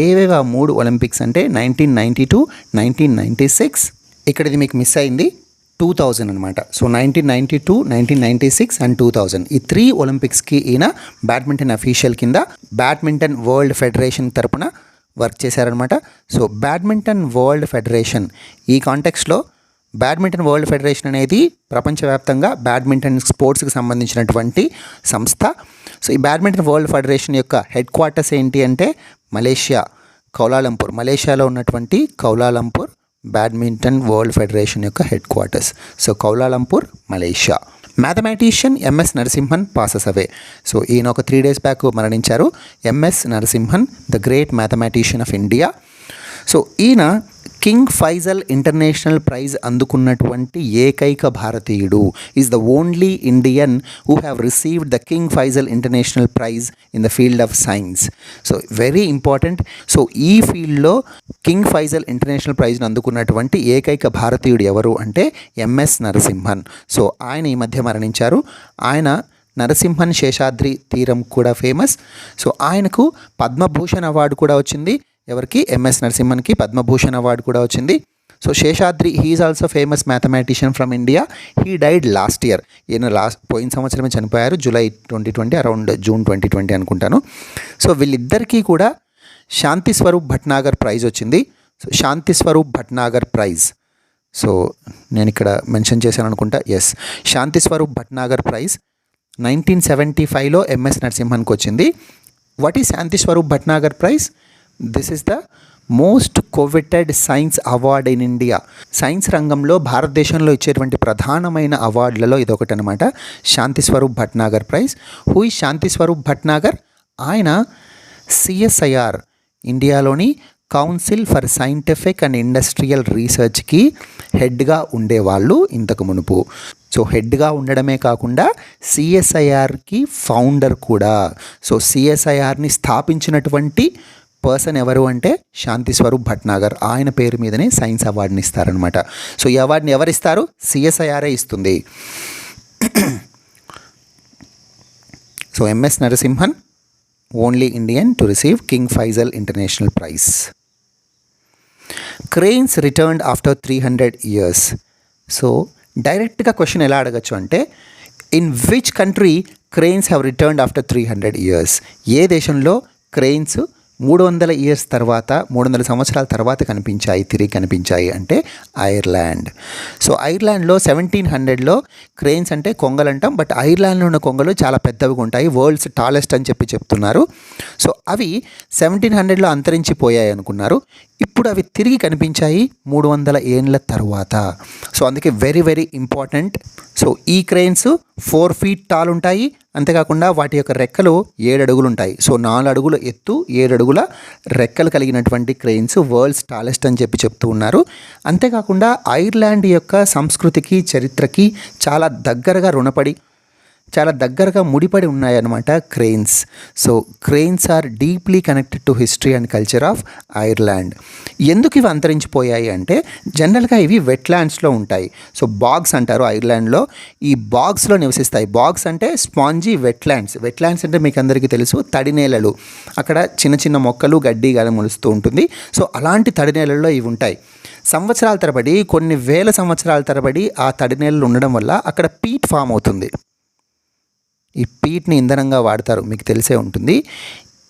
ఏవేవి ఆ 3 ఒలింపిక్స్ అంటే 1992, 1996, ఇక్కడ ఇది మీకు మిస్ అయింది 2000 అనమాట. సో 1992, 1996 అండ్ 2000 ఈ 3 ఒలింపిక్స్కి ఈయన బ్యాడ్మింటన్ అఫీషియల్ కింద బ్యాడ్మింటన్ వరల్డ్ ఫెడరేషన్ తరపున వర్క్ చేశారనమాట. సో బ్యాడ్మింటన్ వరల్డ్ ఫెడరేషన్, ఈ కాంటెక్స్లో బ్యాడ్మింటన్ వరల్డ్ ఫెడరేషన్ అనేది ప్రపంచవ్యాప్తంగా బ్యాడ్మింటన్ స్పోర్ట్స్కి సంబంధించినటువంటి సంస్థ. సో ఈ బ్యాడ్మింటన్ వరల్డ్ ఫెడరేషన్ యొక్క హెడ్ క్వార్టర్స్ ఏంటి అంటే మలేషియాలో ఉన్నటువంటి కౌలాలంపూర్ బ్యాడ్మింటన్ వరల్డ్ ఫెడరేషన్ యొక్క headquarters. So Kuala Lumpur, Malaysia. Mathematician MS Narasimhan passes away. So ఈయన ఒక 3 days బ్యాక్ మరణించారు. MS Narasimhan, the great mathematician of India. So ఈయన కింగ్ ఫైజల్ ఇంటర్నేషనల్ ప్రైజ్ అందుకున్నటువంటి ఏకైక భారతీయుడు. Is the only Indian who have received the King Faisal International Prize in the field of science. So very important. So ఈ ఫీల్డ్లో king Faisal international ప్రైజ్ను అందుకున్నటువంటి ఏకైక భారతీయుడు ఎవరు అంటే ఎంఎస్ నరసింహన్. సో ఆయన ఈ మధ్య మరణించారు. ఆయన నరసింహన్ శేషాద్రి తీరం కూడా ఫేమస్. సో ఆయనకు పద్మభూషణ్ అవార్డు కూడా వచ్చింది. ఎవరికి? ఎంఎస్ నరసింహన్కి పద్మభూషణ్ అవార్డు కూడా వచ్చింది. So Seshadri, he is also famous mathematician from India. He died last year. ఈయన పోయిన సంవత్సరమే చనిపోయారు, జూలై 2020, అరౌండ్ జూన్ 2020 అనుకుంటాను. సో వీళ్ళిద్దరికీ కూడా శాంతి స్వరూప్ భట్నాగర్ ప్రైజ్ వచ్చింది. So Shanti Swarup Bhatnagar prize, so నేను ఇక్కడ మెన్షన్ చేశాను అనుకుంటా. ఎస్, శాంతి స్వరూప్ భట్నాగర్ ప్రైజ్ 1975లో ఎంఎస్ నరసింహన్కి వచ్చింది. What is Shanti Swarup Bhatnagar prize? This is the most coveted science award in India. Science రంగంలో భారతదేశంలో ఇచ్చేటువంటి ప్రధానమైన అవార్డులలో ఇదొకటి అనమాట, శాంతి స్వరూప్ భట్నాగర్ ప్రైజ్. హూ ఈ శాంతి స్వరూప్ భట్నాగర్? ఆయన సిఎస్ఐఆర్, ఇండియాలోని council for scientific and industrial రీసెర్చ్కి హెడ్గా ఉండేవాళ్ళు ఇంతకు మునుపు. సో హెడ్గా ఉండడమే కాకుండా సిఎస్ఐఆర్కి ఫౌండర్ కూడా. సో సిఎస్ఐఆర్ని స్థాపించినటువంటి పర్సన్ ఎవరు అంటే శాంతి స్వరూప్ భట్నాగర్. ఆయన పేరు మీదనే సైన్స్ అవార్డుని ఇస్తారనమాట. సో ఈ అవార్డుని ఎవరిస్తారు? సిఎస్ఐఆర్ఏ ఇస్తుంది. So MS Narasimhan, only Indian to receive King Faisal International Prize. Cranes returned after 300 years. So డైరెక్ట్గా క్వశ్చన్ ఎలా అడగచ్చు అంటే, in which country cranes have returned after 300 years? ఏ దేశంలో క్రెయిన్స్ 300 సంవత్సరాల తర్వాత తిరిగి కనిపించాయి అంటే ఐర్లాండ్. సో ఐర్లాండ్లో 1700లో క్రెయిన్స్ అంటే కొంగలు అంటాం, బట్ ఐర్లాండ్లో ఉన్న కొంగలు చాలా పెద్దవిగా ఉంటాయి, వరల్డ్స్ టాలెస్ట్ అని చెప్తున్నారు. సో అవి 1700లో అంతరించిపోయాయి అనుకున్నారు. ఇప్పుడు అవి తిరిగి కనిపించాయి 300 ఏళ్ళ తర్వాత. సో అందుకే వెరీ వెరీ ఇంపార్టెంట్. సో ఈ క్రెయిన్స్ 4 feet టాల్ ఉంటాయి. అంతేకాకుండా వాటి యొక్క రెక్కలు 7 అడుగులు ఉంటాయి. సో 4 అడుగుల ఎత్తు, 7 అడుగుల రెక్కలు కలిగినటువంటి క్రెయిన్స్ వరల్డ్స్ టాలెస్ట్ అని చెప్తూ ఉన్నారు. అంతేకాకుండా ఐర్లాండ్ యొక్క సంస్కృతికి, చరిత్రకి చాలా దగ్గరగా రుణపడి చాలా దగ్గరగా ముడిపడి ఉన్నాయన్నమాట cranes. So cranes are deeply connected to history and culture of Ireland. ఎందుకు ఇవి అంతరించిపోయాయి అంటే జనరల్గా ఇవి వెట్లాండ్స్లో ఉంటాయి. సో బాగ్స్ అంటారు ఐర్లాండ్లో. ఈ బాగ్స్లో నివసిస్తాయి. బాగ్స్ అంటే స్పాంజీ వెట్లాండ్స్. వెట్లాండ్స్ అంటే మీకు అందరికీ తెలుసు, తడి నేలలు. అక్కడ చిన్న చిన్న మొక్కలు గడ్డి గాలి మొలుస్తూ ఉంటుంది. సో అలాంటి తడి నేలల్లో ఇవి ఉంటాయి. సంవత్సరాల తరబడి, కొన్ని వేల సంవత్సరాల తరబడి ఆ తడి నేలలు ఉండడం వల్ల అక్కడ పీట్ ఫామ్ అవుతుంది. ఈ పీట్ని ఇంధనంగా వాడతారు, మీకు తెలిసే ఉంటుంది.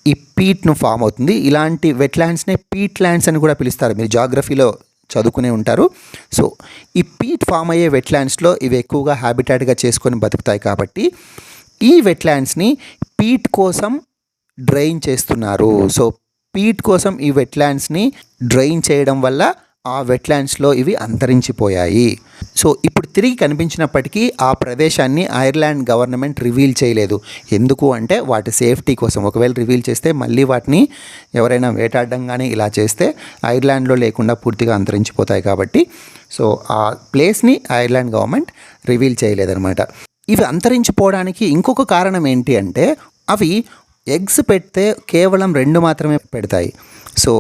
ఈ పీట్ను ఫామ్ అవుతుంది. ఇలాంటి వెట్లాండ్స్నే పీట్ ల్యాండ్స్ అని కూడా పిలుస్తారు. మీరు జాగ్రఫీలో చదువుకునే ఉంటారు. సో ఈ పీట్ ఫామ్ అయ్యే వెట్లాండ్స్లో ఇవి ఎక్కువగా హ్యాబిటాట్గా చేసుకొని బతుకుతాయి. కాబట్టి ఈ వెట్లాండ్స్ని పీట్ కోసం డ్రైన్ చేస్తున్నారు. సో పీట్ కోసం ఈ వెట్లాండ్స్ని డ్రైన్ చేయడం వల్ల ఆ వెట్లాండ్స్లో ఇవి అంతరించిపోయాయి. సో ఇప్పుడు తిరిగి కనిపించినప్పటికీ ఆ ప్రదేశాన్ని ఐర్లాండ్ గవర్నమెంట్ రివీల్ చేయలేదు. ఎందుకు అంటే వాటి సేఫ్టీ కోసం. ఒకవేళ రివీల్ చేస్తే మళ్ళీ వాటిని ఎవరైనా వేటాడడం కానీ ఇలా చేస్తే ఐర్లాండ్లో లేకుండా పూర్తిగా అంతరించిపోతాయి. కాబట్టి సో ఆ ప్లేస్ని ఐర్లాండ్ గవర్నమెంట్ రివీల్ చేయలేదన్నమాట. ఇవి అంతరించిపోవడానికి ఇంకొక కారణం ఏంటి అంటే అవి ఎగ్స్ పెడితే కేవలం 2 మాత్రమే పెడతాయి. సో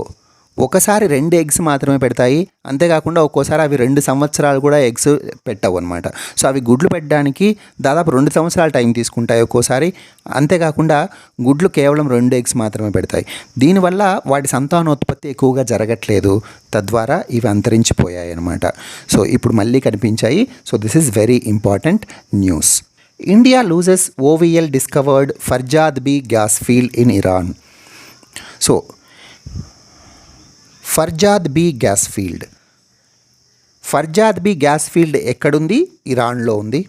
ఒకసారి 2 ఎగ్స్ మాత్రమే పెడతాయి. అంతేకాకుండా ఒక్కోసారి అవి 2 సంవత్సరాలు కూడా ఎగ్స్ పెట్టవు అనమాట. సో అవి గుడ్లు పెట్టడానికి దాదాపు 2 సంవత్సరాల టైం తీసుకుంటాయి ఒక్కోసారి. అంతేకాకుండా గుడ్లు కేవలం 2 ఎగ్స్ మాత్రమే పెడతాయి. దీనివల్ల వాటి సంతానోత్పత్తి ఎక్కువగా జరగట్లేదు. తద్వారా ఇవి అంతరించిపోయాయి అనమాట. సో ఇప్పుడు మళ్ళీ కనిపించాయి. So this is very important news. India loses OVL discovered Farzad B gas field in Iran. So Farzad B gas field. Farzad B gas field ఎక్కడుంది? ఇరాన్లో ఉంది.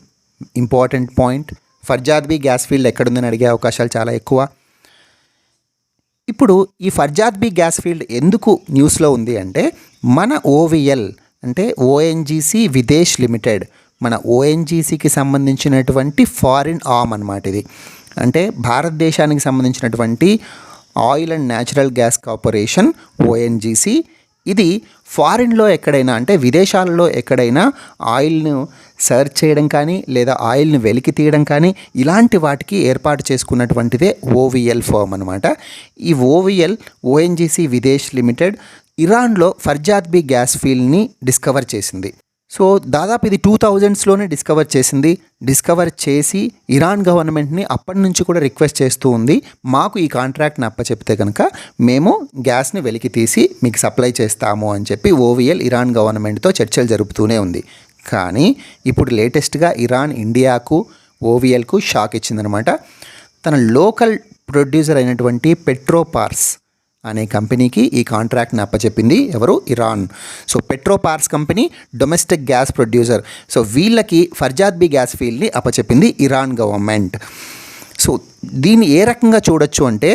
Important point. Farzad B gas field ఎక్కడుందని అడిగే అవకాశాలు చాలా ఎక్కువ. ఇప్పుడు ఈ ఫర్జాద్ బి గ్యాస్ ఫీల్డ్ ఎందుకు న్యూస్లో ఉంది అంటే మన OVL అంటే ONGC విదేశ్ లిమిటెడ్, మన ONGCకి సంబంధించినటువంటి ఫారిన్ ఆర్మ్ అన్నమాట ఇది. అంటే భారతదేశానికి సంబంధించినటువంటి oil and natural gas corporation ONGC. ఇది ఫారిన్లో ఎక్కడైనా అంటే విదేశాలలో ఎక్కడైనా ఆయిల్ను సర్చ్ చేయడం కానీ లేదా ఆయిల్ని వెలికి తీయడం కానీ ఇలాంటి వాటికి ఏర్పాటు చేసుకున్నటువంటిదే OVL ఫర్మ్ అనమాట. ఈ ONGC విదేశ్ లిమిటెడ్ ఇరాన్లో ఫర్జాద్ బి గ్యాస్ ఫీల్డ్ని డిస్కవర్ చేసింది. సో దాదాపు ఇది 2000స్లోనే డిస్కవర్ చేసింది. డిస్కవర్ చేసి ఇరాన్ గవర్నమెంట్ని అప్పటి నుంచి కూడా రిక్వెస్ట్ చేస్తూ ఉంది, మాకు ఈ కాంట్రాక్ట్ని అప్పచెప్తే కనుక మేము గ్యాస్ని వెలికి తీసి మీకు సప్లై చేస్తాము అని చెప్పి OVL ఇరాన్ గవర్నమెంట్తో చర్చలు జరుపుతూనే ఉంది. కానీ ఇప్పుడు లేటెస్ట్గా ఇరాన్ ఇండియాకు OVLకు షాక్ ఇచ్చిందనమాట. తన లోకల్ ప్రొడ్యూసర్ అయినటువంటి పెట్రోపార్స్ అనే కంపెనీకి ఈ కాంట్రాక్ట్ని అప్పచెప్పింది. ఎవరు? Iran. So Petropars company domestic gas producer. So వీళ్ళకి ఫర్జాద్ బి గ్యాస్ ఫీల్డ్ని అప్పచెప్పింది ఇరాన్ గవర్నమెంట్. సో దీన్ని ఏ రకంగా చూడొచ్చు అంటే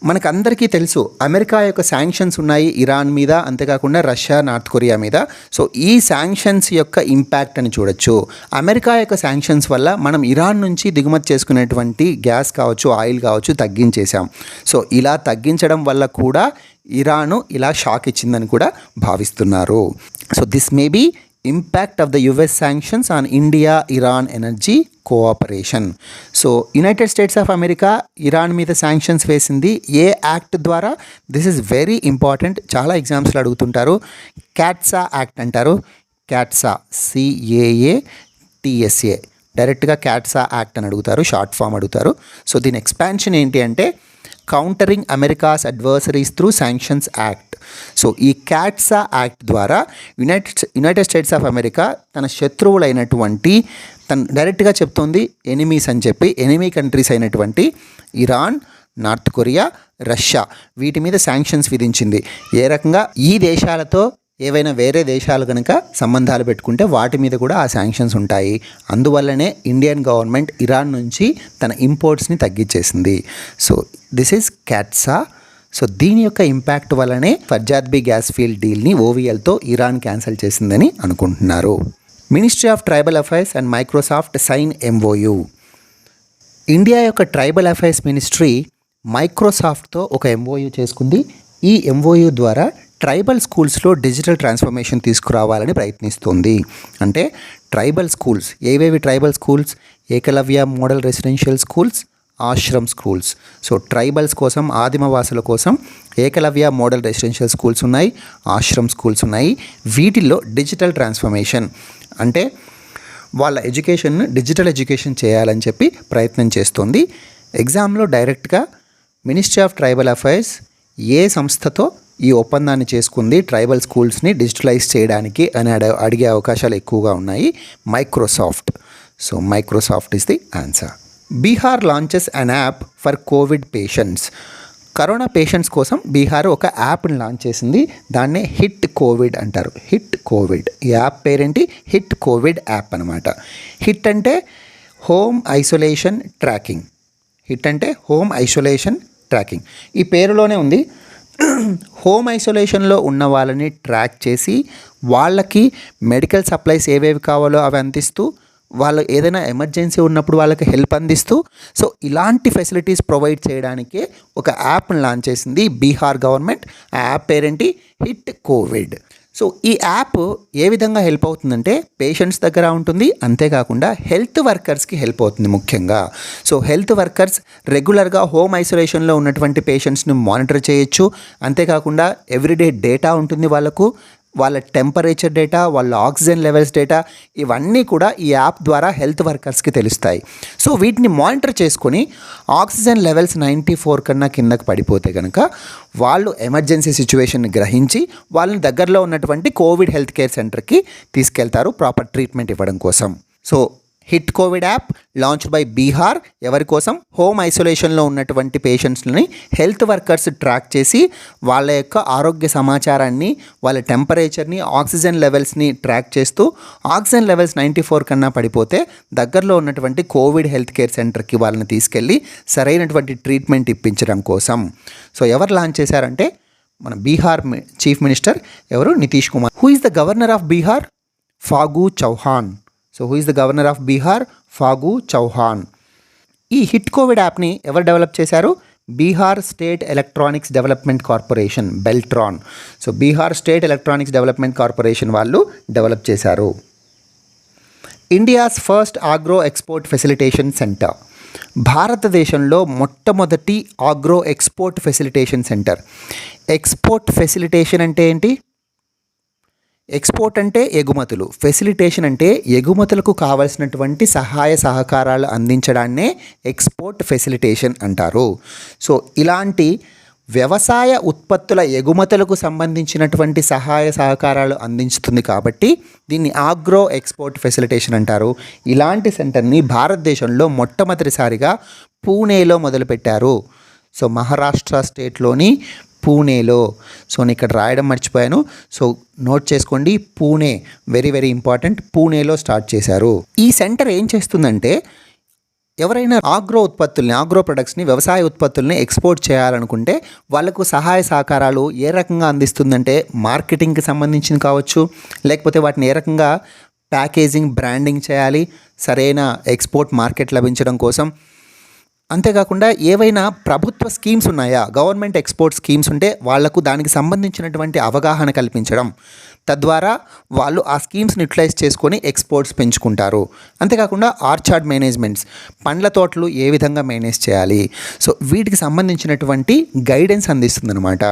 మనకందరికీ తెలుసు అమెరికా యొక్క శాంక్షన్స్ ఉన్నాయి ఇరాన్ మీద, అంతేకాకుండా రష్యా, నార్త్ కొరియా మీద. సో ఈ శాంక్షన్స్ యొక్క ఇంపాక్ట్ అని చూడొచ్చు. అమెరికా యొక్క శాంక్షన్స్ వల్ల మనం ఇరాన్ నుంచి దిగుమతి చేసుకునేటువంటి గ్యాస్ కావచ్చు, ఆయిల్ కావచ్చు తగ్గించేసాం. సో ఇలా తగ్గించడం వల్ల కూడా ఇరాను ఇలా షాక్ ఇచ్చిందని కూడా భావిస్తున్నారు. So this may be impact of the US sanctions on India-Iran energy cooperation. So United States of America Iran మీద శాంక్షన్స్ వేసింది ఏ యాక్ట్ ద్వారా? This is very important. చాలా ఎగ్జామ్స్లో అడుగుతుంటారు. క్యాట్సా యాక్ట్ అంటారు. క్యాట్సా CAATSA, డైరెక్ట్గా క్యాట్సా యాక్ట్ అని అడుగుతారు, షార్ట్ ఫామ్ అడుగుతారు. సో దీని ఎక్స్పాన్షన్ ఏంటి అంటే countering America's adversaries through sanctions act. So ఈ క్యాట్సా యాక్ట్ ద్వారా యునైటెడ్ స్టేట్స్ ఆఫ్ అమెరికా తన శత్రువులైనటువంటి డైరెక్ట్గా చెప్తుంది ఎనిమీస్ అని చెప్పి, ఎనిమీ కంట్రీస్ అయినటువంటి ఇరాన్, నార్త్ కొరియా, రష్యా వీటి మీద శాంక్షన్స్ విధించింది. ఏ రకంగా? ఈ దేశాలతో ఏవైనా వేరే దేశాలు కనుక సంబంధాలు పెట్టుకుంటే వాటి మీద కూడా ఆ శాంక్షన్స్ ఉంటాయి. అందువల్లనే ఇండియన్ గవర్నమెంట్ ఇరాన్ నుంచి తన ఇంపోర్ట్స్ని తగ్గించేసింది. So this is CAATSA. So దీని యొక్క ఇంపాక్ట్ వల్లనే ఫర్జాద్ బి గ్యాస్ ఫీల్డ్ డీల్ని OVLతో ఇరాన్ క్యాన్సిల్ చేసిందని అనుకుంటున్నారు. Ministry of tribal affairs and Microsoft sign MOU. India యొక్క ట్రైబల్ అఫైర్స్ మినిస్ట్రీ మైక్రోసాఫ్ట్తో ఒక MOU చేసుకుంది. ఈ MOU ద్వారా ట్రైబల్ స్కూల్స్లో డిజిటల్ ట్రాన్స్ఫర్మేషన్ తీసుకురావాలని ప్రయత్నిస్తుంది. అంటే ట్రైబల్ స్కూల్స్ ఏవేవి? Tribal schools Eklavya model residential schools, ashram schools. So tribals కోసం, ఆదిమవాసుల కోసం ఏకలవ్య మోడల్ రెసిడెన్షియల్ స్కూల్స్ ఉన్నాయి, ఆశ్రమ్ స్కూల్స్ ఉన్నాయి. వీటిల్లో డిజిటల్ ట్రాన్స్ఫర్మేషన్ అంటే వాళ్ళ ఎడ్యుకేషన్ డిజిటల్ ఎడ్యుకేషన్ చేయాలని చెప్పి ప్రయత్నం చేస్తుంది. ఎగ్జామ్లో డైరెక్ట్గా మినిస్ట్రీ ఆఫ్ ట్రైబల్ అఫైర్స్ ఏ సంస్థతో ఈ ఒప్పందాన్ని చేసుకుంది ట్రైబల్ స్కూల్స్ని డిజిటలైజ్ చేయడానికి అని అడిగే అవకాశాలు ఎక్కువగా ఉన్నాయి. Microsoft. So Microsoft is the answer. Bihar launches an app for Covid patients. Corona patients కోసం బీహార్ ఒక యాప్ని లాంచ్ చేసింది. దాన్నే హిట్ కోవిడ్ అంటారు. Hit Covid. ఈ యాప్ పేరేంటి? హిట్ కోవిడ్ యాప్ అనమాట. హిట్ అంటే హోమ్ ఐసోలేషన్ ట్రాకింగ్. హిట్ అంటే హోమ్ ఐసోలేషన్ ట్రాకింగ్. ఈ పేరులోనే ఉంది. హోమ్ ఐసోలేషన్లో ఉన్న వాళ్ళని ట్రాక్ చేసి వాళ్ళకి మెడికల్ సప్లైస్ ఏవేవి కావాలో అవి అందిస్తూ, వాళ్ళు ఏదైనా ఎమర్జెన్సీ ఉన్నప్పుడు వాళ్ళకి హెల్ప్ అందిస్తూ, సో ఇలాంటి ఫెసిలిటీస్ ప్రొవైడ్ చేయడానికే ఒక యాప్ని లాంచ్ చేసింది బీహార్ గవర్నమెంట్. ఆ యాప్ పేరేంటి? Hit Covid. సో ఈ యాప్ ఏ విధంగా హెల్ప్ అవుతుందంటే పేషెంట్స్ దగ్గర ఉంటుంది, అంతేకాకుండా హెల్త్ వర్కర్స్కి హెల్ప్ అవుతుంది ముఖ్యంగా. సో హెల్త్ వర్కర్స్ రెగ్యులర్గా హోమ్ ఐసోలేషన్లో ఉన్నటువంటి పేషెంట్స్ని మానిటర్ చేయొచ్చు. అంతేకాకుండా ఎవ్రీడే డేటా ఉంటుంది వాళ్ళకు, వాళ్ళ టెంపరేచర్ డేటా, వాళ్ళ ఆక్సిజన్ లెవెల్స్ డేటా, ఇవన్నీ కూడా ఈ యాప్ ద్వారా హెల్త్ వర్కర్స్కి తెలుస్తాయి. సో వీటిని మానిటర్ చేసుకొని ఆక్సిజన్ లెవెల్స్ 94 కన్నా కిందకు పడిపోతే కనుక వాళ్ళు ఎమర్జెన్సీ సిచ్యువేషన్ని గ్రహించి వాళ్ళని దగ్గరలో ఉన్నటువంటి కోవిడ్ హెల్త్ కేర్ సెంటర్కి తీసుకెళ్తారు ప్రాపర్ ట్రీట్మెంట్ ఇవ్వడం కోసం. So hit Covid app launched by Bihar. ఎవరి కోసం? హోమ్ ఐసోలేషన్లో ఉన్నటువంటి పేషెంట్స్ని హెల్త్ వర్కర్స్ ట్రాక్ చేసి వాళ్ళ యొక్క ఆరోగ్య సమాచారాన్ని, వాళ్ళ టెంపరేచర్ని, ఆక్సిజన్ లెవెల్స్ని ట్రాక్ చేస్తూ ఆక్సిజన్ లెవెల్స్ 94 కన్నా పడిపోతే దగ్గరలో ఉన్నటువంటి కోవిడ్ హెల్త్ కేర్ సెంటర్కి వాళ్ళని తీసుకెళ్ళి సరైనటువంటి ట్రీట్మెంట్ ఇప్పించడం కోసం. సో ఎవరు లాంచ్ చేశారంటే మన బీహార్ చీఫ్ మినిస్టర్ ఎవరు? Nitish Kumar. Who is the governor of Bihar? Phagu Chauhan. So who is the governor of Bihar? Phagu Chauhan. ఈ హిట్ కోవిడ్ యాప్ని ఎవరు డెవలప్ చేశారు? Bihar State Electronics Development Corporation, Beltron. So Bihar State Electronics Development Corporation వాళ్ళు డెవలప్ చేశారు. India's first agro export facilitation centre. భారతదేశంలో మొట్టమొదటి agro export facilitation centre. Export facilitation అంటే ఏంటి? ఎక్స్పోర్ట్ అంటే ఎగుమతులు, ఫెసిలిటేషన్ అంటే ఎగుమతులకు కావలసినటువంటి సహాయ సహకారాలు అందించడాన్నే ఎక్స్పోర్ట్ ఫెసిలిటేషన్ అంటారు. సో ఇలాంటి వ్యవసాయ ఉత్పత్తుల ఎగుమతులకు సంబంధించినటువంటి సహాయ సహకారాలు అందించుతుంది కాబట్టి దీన్ని ఆగ్రో ఎక్స్పోర్ట్ ఫెసిలిటేషన్ అంటారు. ఇలాంటి సెంటర్ని భారతదేశంలో మొట్టమొదటిసారిగా పూణేలో మొదలుపెట్టారు. సో మహారాష్ట్ర స్టేట్లోని పూణేలో. సో నేను ఇక్కడ రాయడం మర్చిపోయాను, సో నోట్ చేసుకోండి. Pune, very very important. పూణేలో స్టార్ట్ చేశారు. ఈ సెంటర్ ఏం చేస్తుందంటే ఎవరైనా ఆగ్రో ఉత్పత్తుల్ని, ఆగ్రో ప్రొడక్ట్స్ని, వ్యవసాయ ఉత్పత్తుల్ని ఎక్స్పోర్ట్ చేయాలనుకుంటే వాళ్ళకు సహాయ సహకారాలు ఏ రకంగా అందిస్తుందంటే మార్కెటింగ్కి సంబంధించిన కావచ్చు, లేకపోతే వాటిని ఏ రకంగా ప్యాకేజింగ్, బ్రాండింగ్ చేయాలి, సరైన ఎక్స్పోర్ట్ మార్కెట్ లభించడం కోసం. అంతేకాకుండా ఏవైనా ప్రభుత్వ స్కీమ్స్ ఉన్నాయా, గవర్నమెంట్ ఎక్స్పోర్ట్ స్కీమ్స్ ఉంటే వాళ్లకు దానికి సంబంధించినటువంటి అవగాహన కల్పించడం, తద్వారా వాళ్ళు ఆ స్కీమ్స్ని యూటిలైజ్ చేసుకొని ఎక్స్పోర్ట్స్ పెంచుకుంటారు. అంతేకాకుండా ఆర్చార్డ్ మేనేజ్మెంట్స్, పండ్ల తోటలు ఏ విధంగా మేనేజ్ చేయాలి, సో వీటికి సంబంధించినటువంటి గైడెన్స్ అందిస్తుందన్నమాట.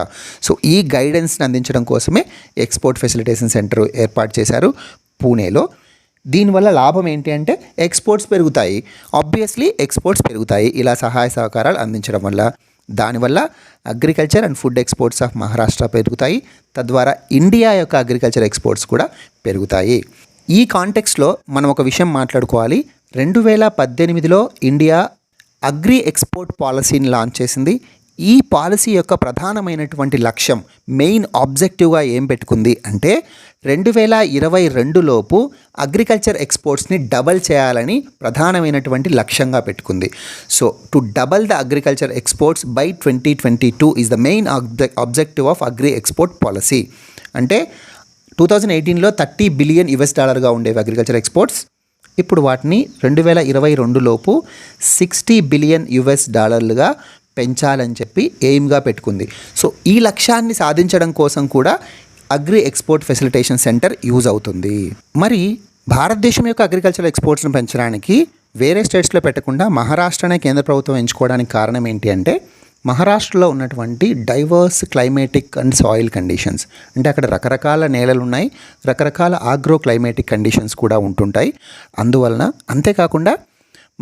సో ఈ గైడెన్స్ని అందించడం కోసమే ఎక్స్పోర్ట్ ఫెసిలిటేషన్ సెంటర్ ఏర్పాటు చేశారు పూణేలో. దీనివల్ల లాభం ఏంటి అంటే ఎక్స్పోర్ట్స్ పెరుగుతాయి. ఆబ్వియస్లీ ఎక్స్పోర్ట్స్ పెరుగుతాయి ఇలా సహాయ సహకారాలు అందించడం వల్ల. దానివల్ల agriculture and food exports of Maharashtra పెరుగుతాయి. తద్వారా ఇండియా యొక్క అగ్రికల్చర్ ఎక్స్పోర్ట్స్ కూడా పెరుగుతాయి. ఈ కాంటెక్స్ట్లో మనం ఒక విషయం మాట్లాడుకోవాలి. 2018లో ఇండియా అగ్రి ఎక్స్పోర్ట్ పాలసీని లాంచ్ చేసింది. ఈ పాలసీ యొక్క ప్రధానమైనటువంటి లక్ష్యం, మెయిన్ ఆబ్జెక్టివ్గా ఏం పెట్టుకుంది అంటే 2022లోపు అగ్రికల్చర్ ఎక్స్పోర్ట్స్ని డబల్ చేయాలని ప్రధానమైనటువంటి లక్ష్యంగా పెట్టుకుంది. So to double the agriculture exports by 2022 is the main objective of agri export policy. అంటే 2018లో $30 బిలియన్ ఉండేవి అగ్రికల్చర్ ఎక్స్పోర్ట్స్. ఇప్పుడు వాటిని 2022లోపు $60 బిలియన్ పెంచాలని చెప్పి ఎయిమ్గా పెట్టుకుంది. సో ఈ లక్ష్యాన్ని సాధించడం కోసం కూడా agri export facilitation centre use అవుతుంది. మరి భారతదేశం యొక్క అగ్రికల్చరల్ ఎక్స్పోర్ట్స్ని పెంచడానికి వేరే స్టేట్స్లో పెట్టకుండా మహారాష్ట్రనే కేంద్ర ప్రభుత్వం ఎంచుకోవడానికి కారణం ఏంటి అంటే, మహారాష్ట్రలో ఉన్నటువంటి divorce climatic and soil conditions, అంటే అక్కడ రకరకాల నేలలు ఉన్నాయి, రకరకాల ఆగ్రో క్లైమేటిక్ కండిషన్స్ కూడా ఉంటుంటాయి. అందువలన అంతేకాకుండా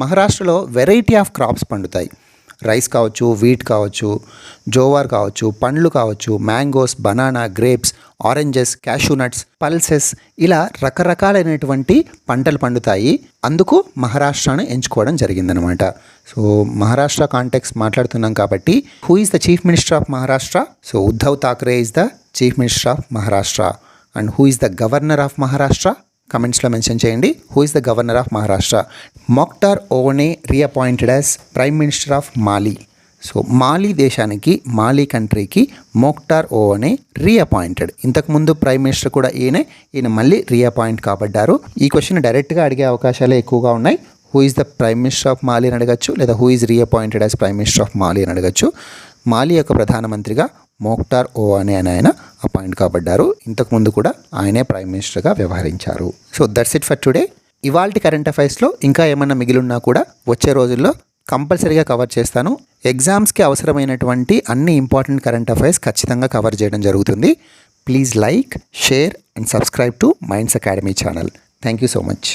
మహారాష్ట్రలో వెరైటీ ఆఫ్ క్రాప్స్ పండుతాయి. రైస్ కావచ్చు, వీట్ కావచ్చు, జోవార్ కావచ్చు, పండ్లు కావచ్చు, mangoes, banana, grapes, oranges, cashew nuts, pulses, ఇలా రకరకాలైనటువంటి పంటలు పండుతాయి. అందుకు మహారాష్ట్రను ఎంచుకోవడం జరిగిందనమాట. సో మహారాష్ట్ర కాంటెక్స్ మాట్లాడుతున్నాం కాబట్టి, who is the chief minister of Maharashtra? So Uddhav Thackeray is the chief minister of Maharashtra. And who is the governor of Maharashtra? కమెంట్స్లో మెన్షన్ చేయండి. Who is the governor of Maharashtra? Moctar Ouane reappointed as prime minister of Mali. So Mali దేశానికి, Mali కంట్రీకి Moctar Ouane reappointed. ఇంతకుముందు prime minister కూడా ఈయన మళ్ళీ reappoint కాబడ్డారు. ఈ question డైరెక్ట్గా అడిగే అవకాశాలే ఎక్కువగా ఉన్నాయి. Who is the prime minister of Mali అని అడగచ్చు, లేదా who is reappointed as prime minister of Mali అని అడగచ్చు. మాలి యొక్క ప్రధానమంత్రిగా మొక్టార్ ఓవనే అని ఆయన అపాయింట్ కాబడ్డారు. ఇంతకుముందు కూడా ఆయనే ప్రైమ్ మినిస్టర్గా వ్యవహరించారు. So that's it for today. ఇవాల్టి కరెంట్ అఫైర్స్లో ఇంకా ఏమన్నా మిగిలిన్నా కూడా వచ్చే రోజుల్లో కంపల్సరీగా కవర్ చేస్తాను. ఎగ్జామ్స్కి అవసరమైనటువంటి అన్ని ఇంపార్టెంట్ కరెంట్ అఫైర్స్ ఖచ్చితంగా కవర్ చేయడం జరుగుతుంది. Please like, share and subscribe to minds academy channel. Thank you so much.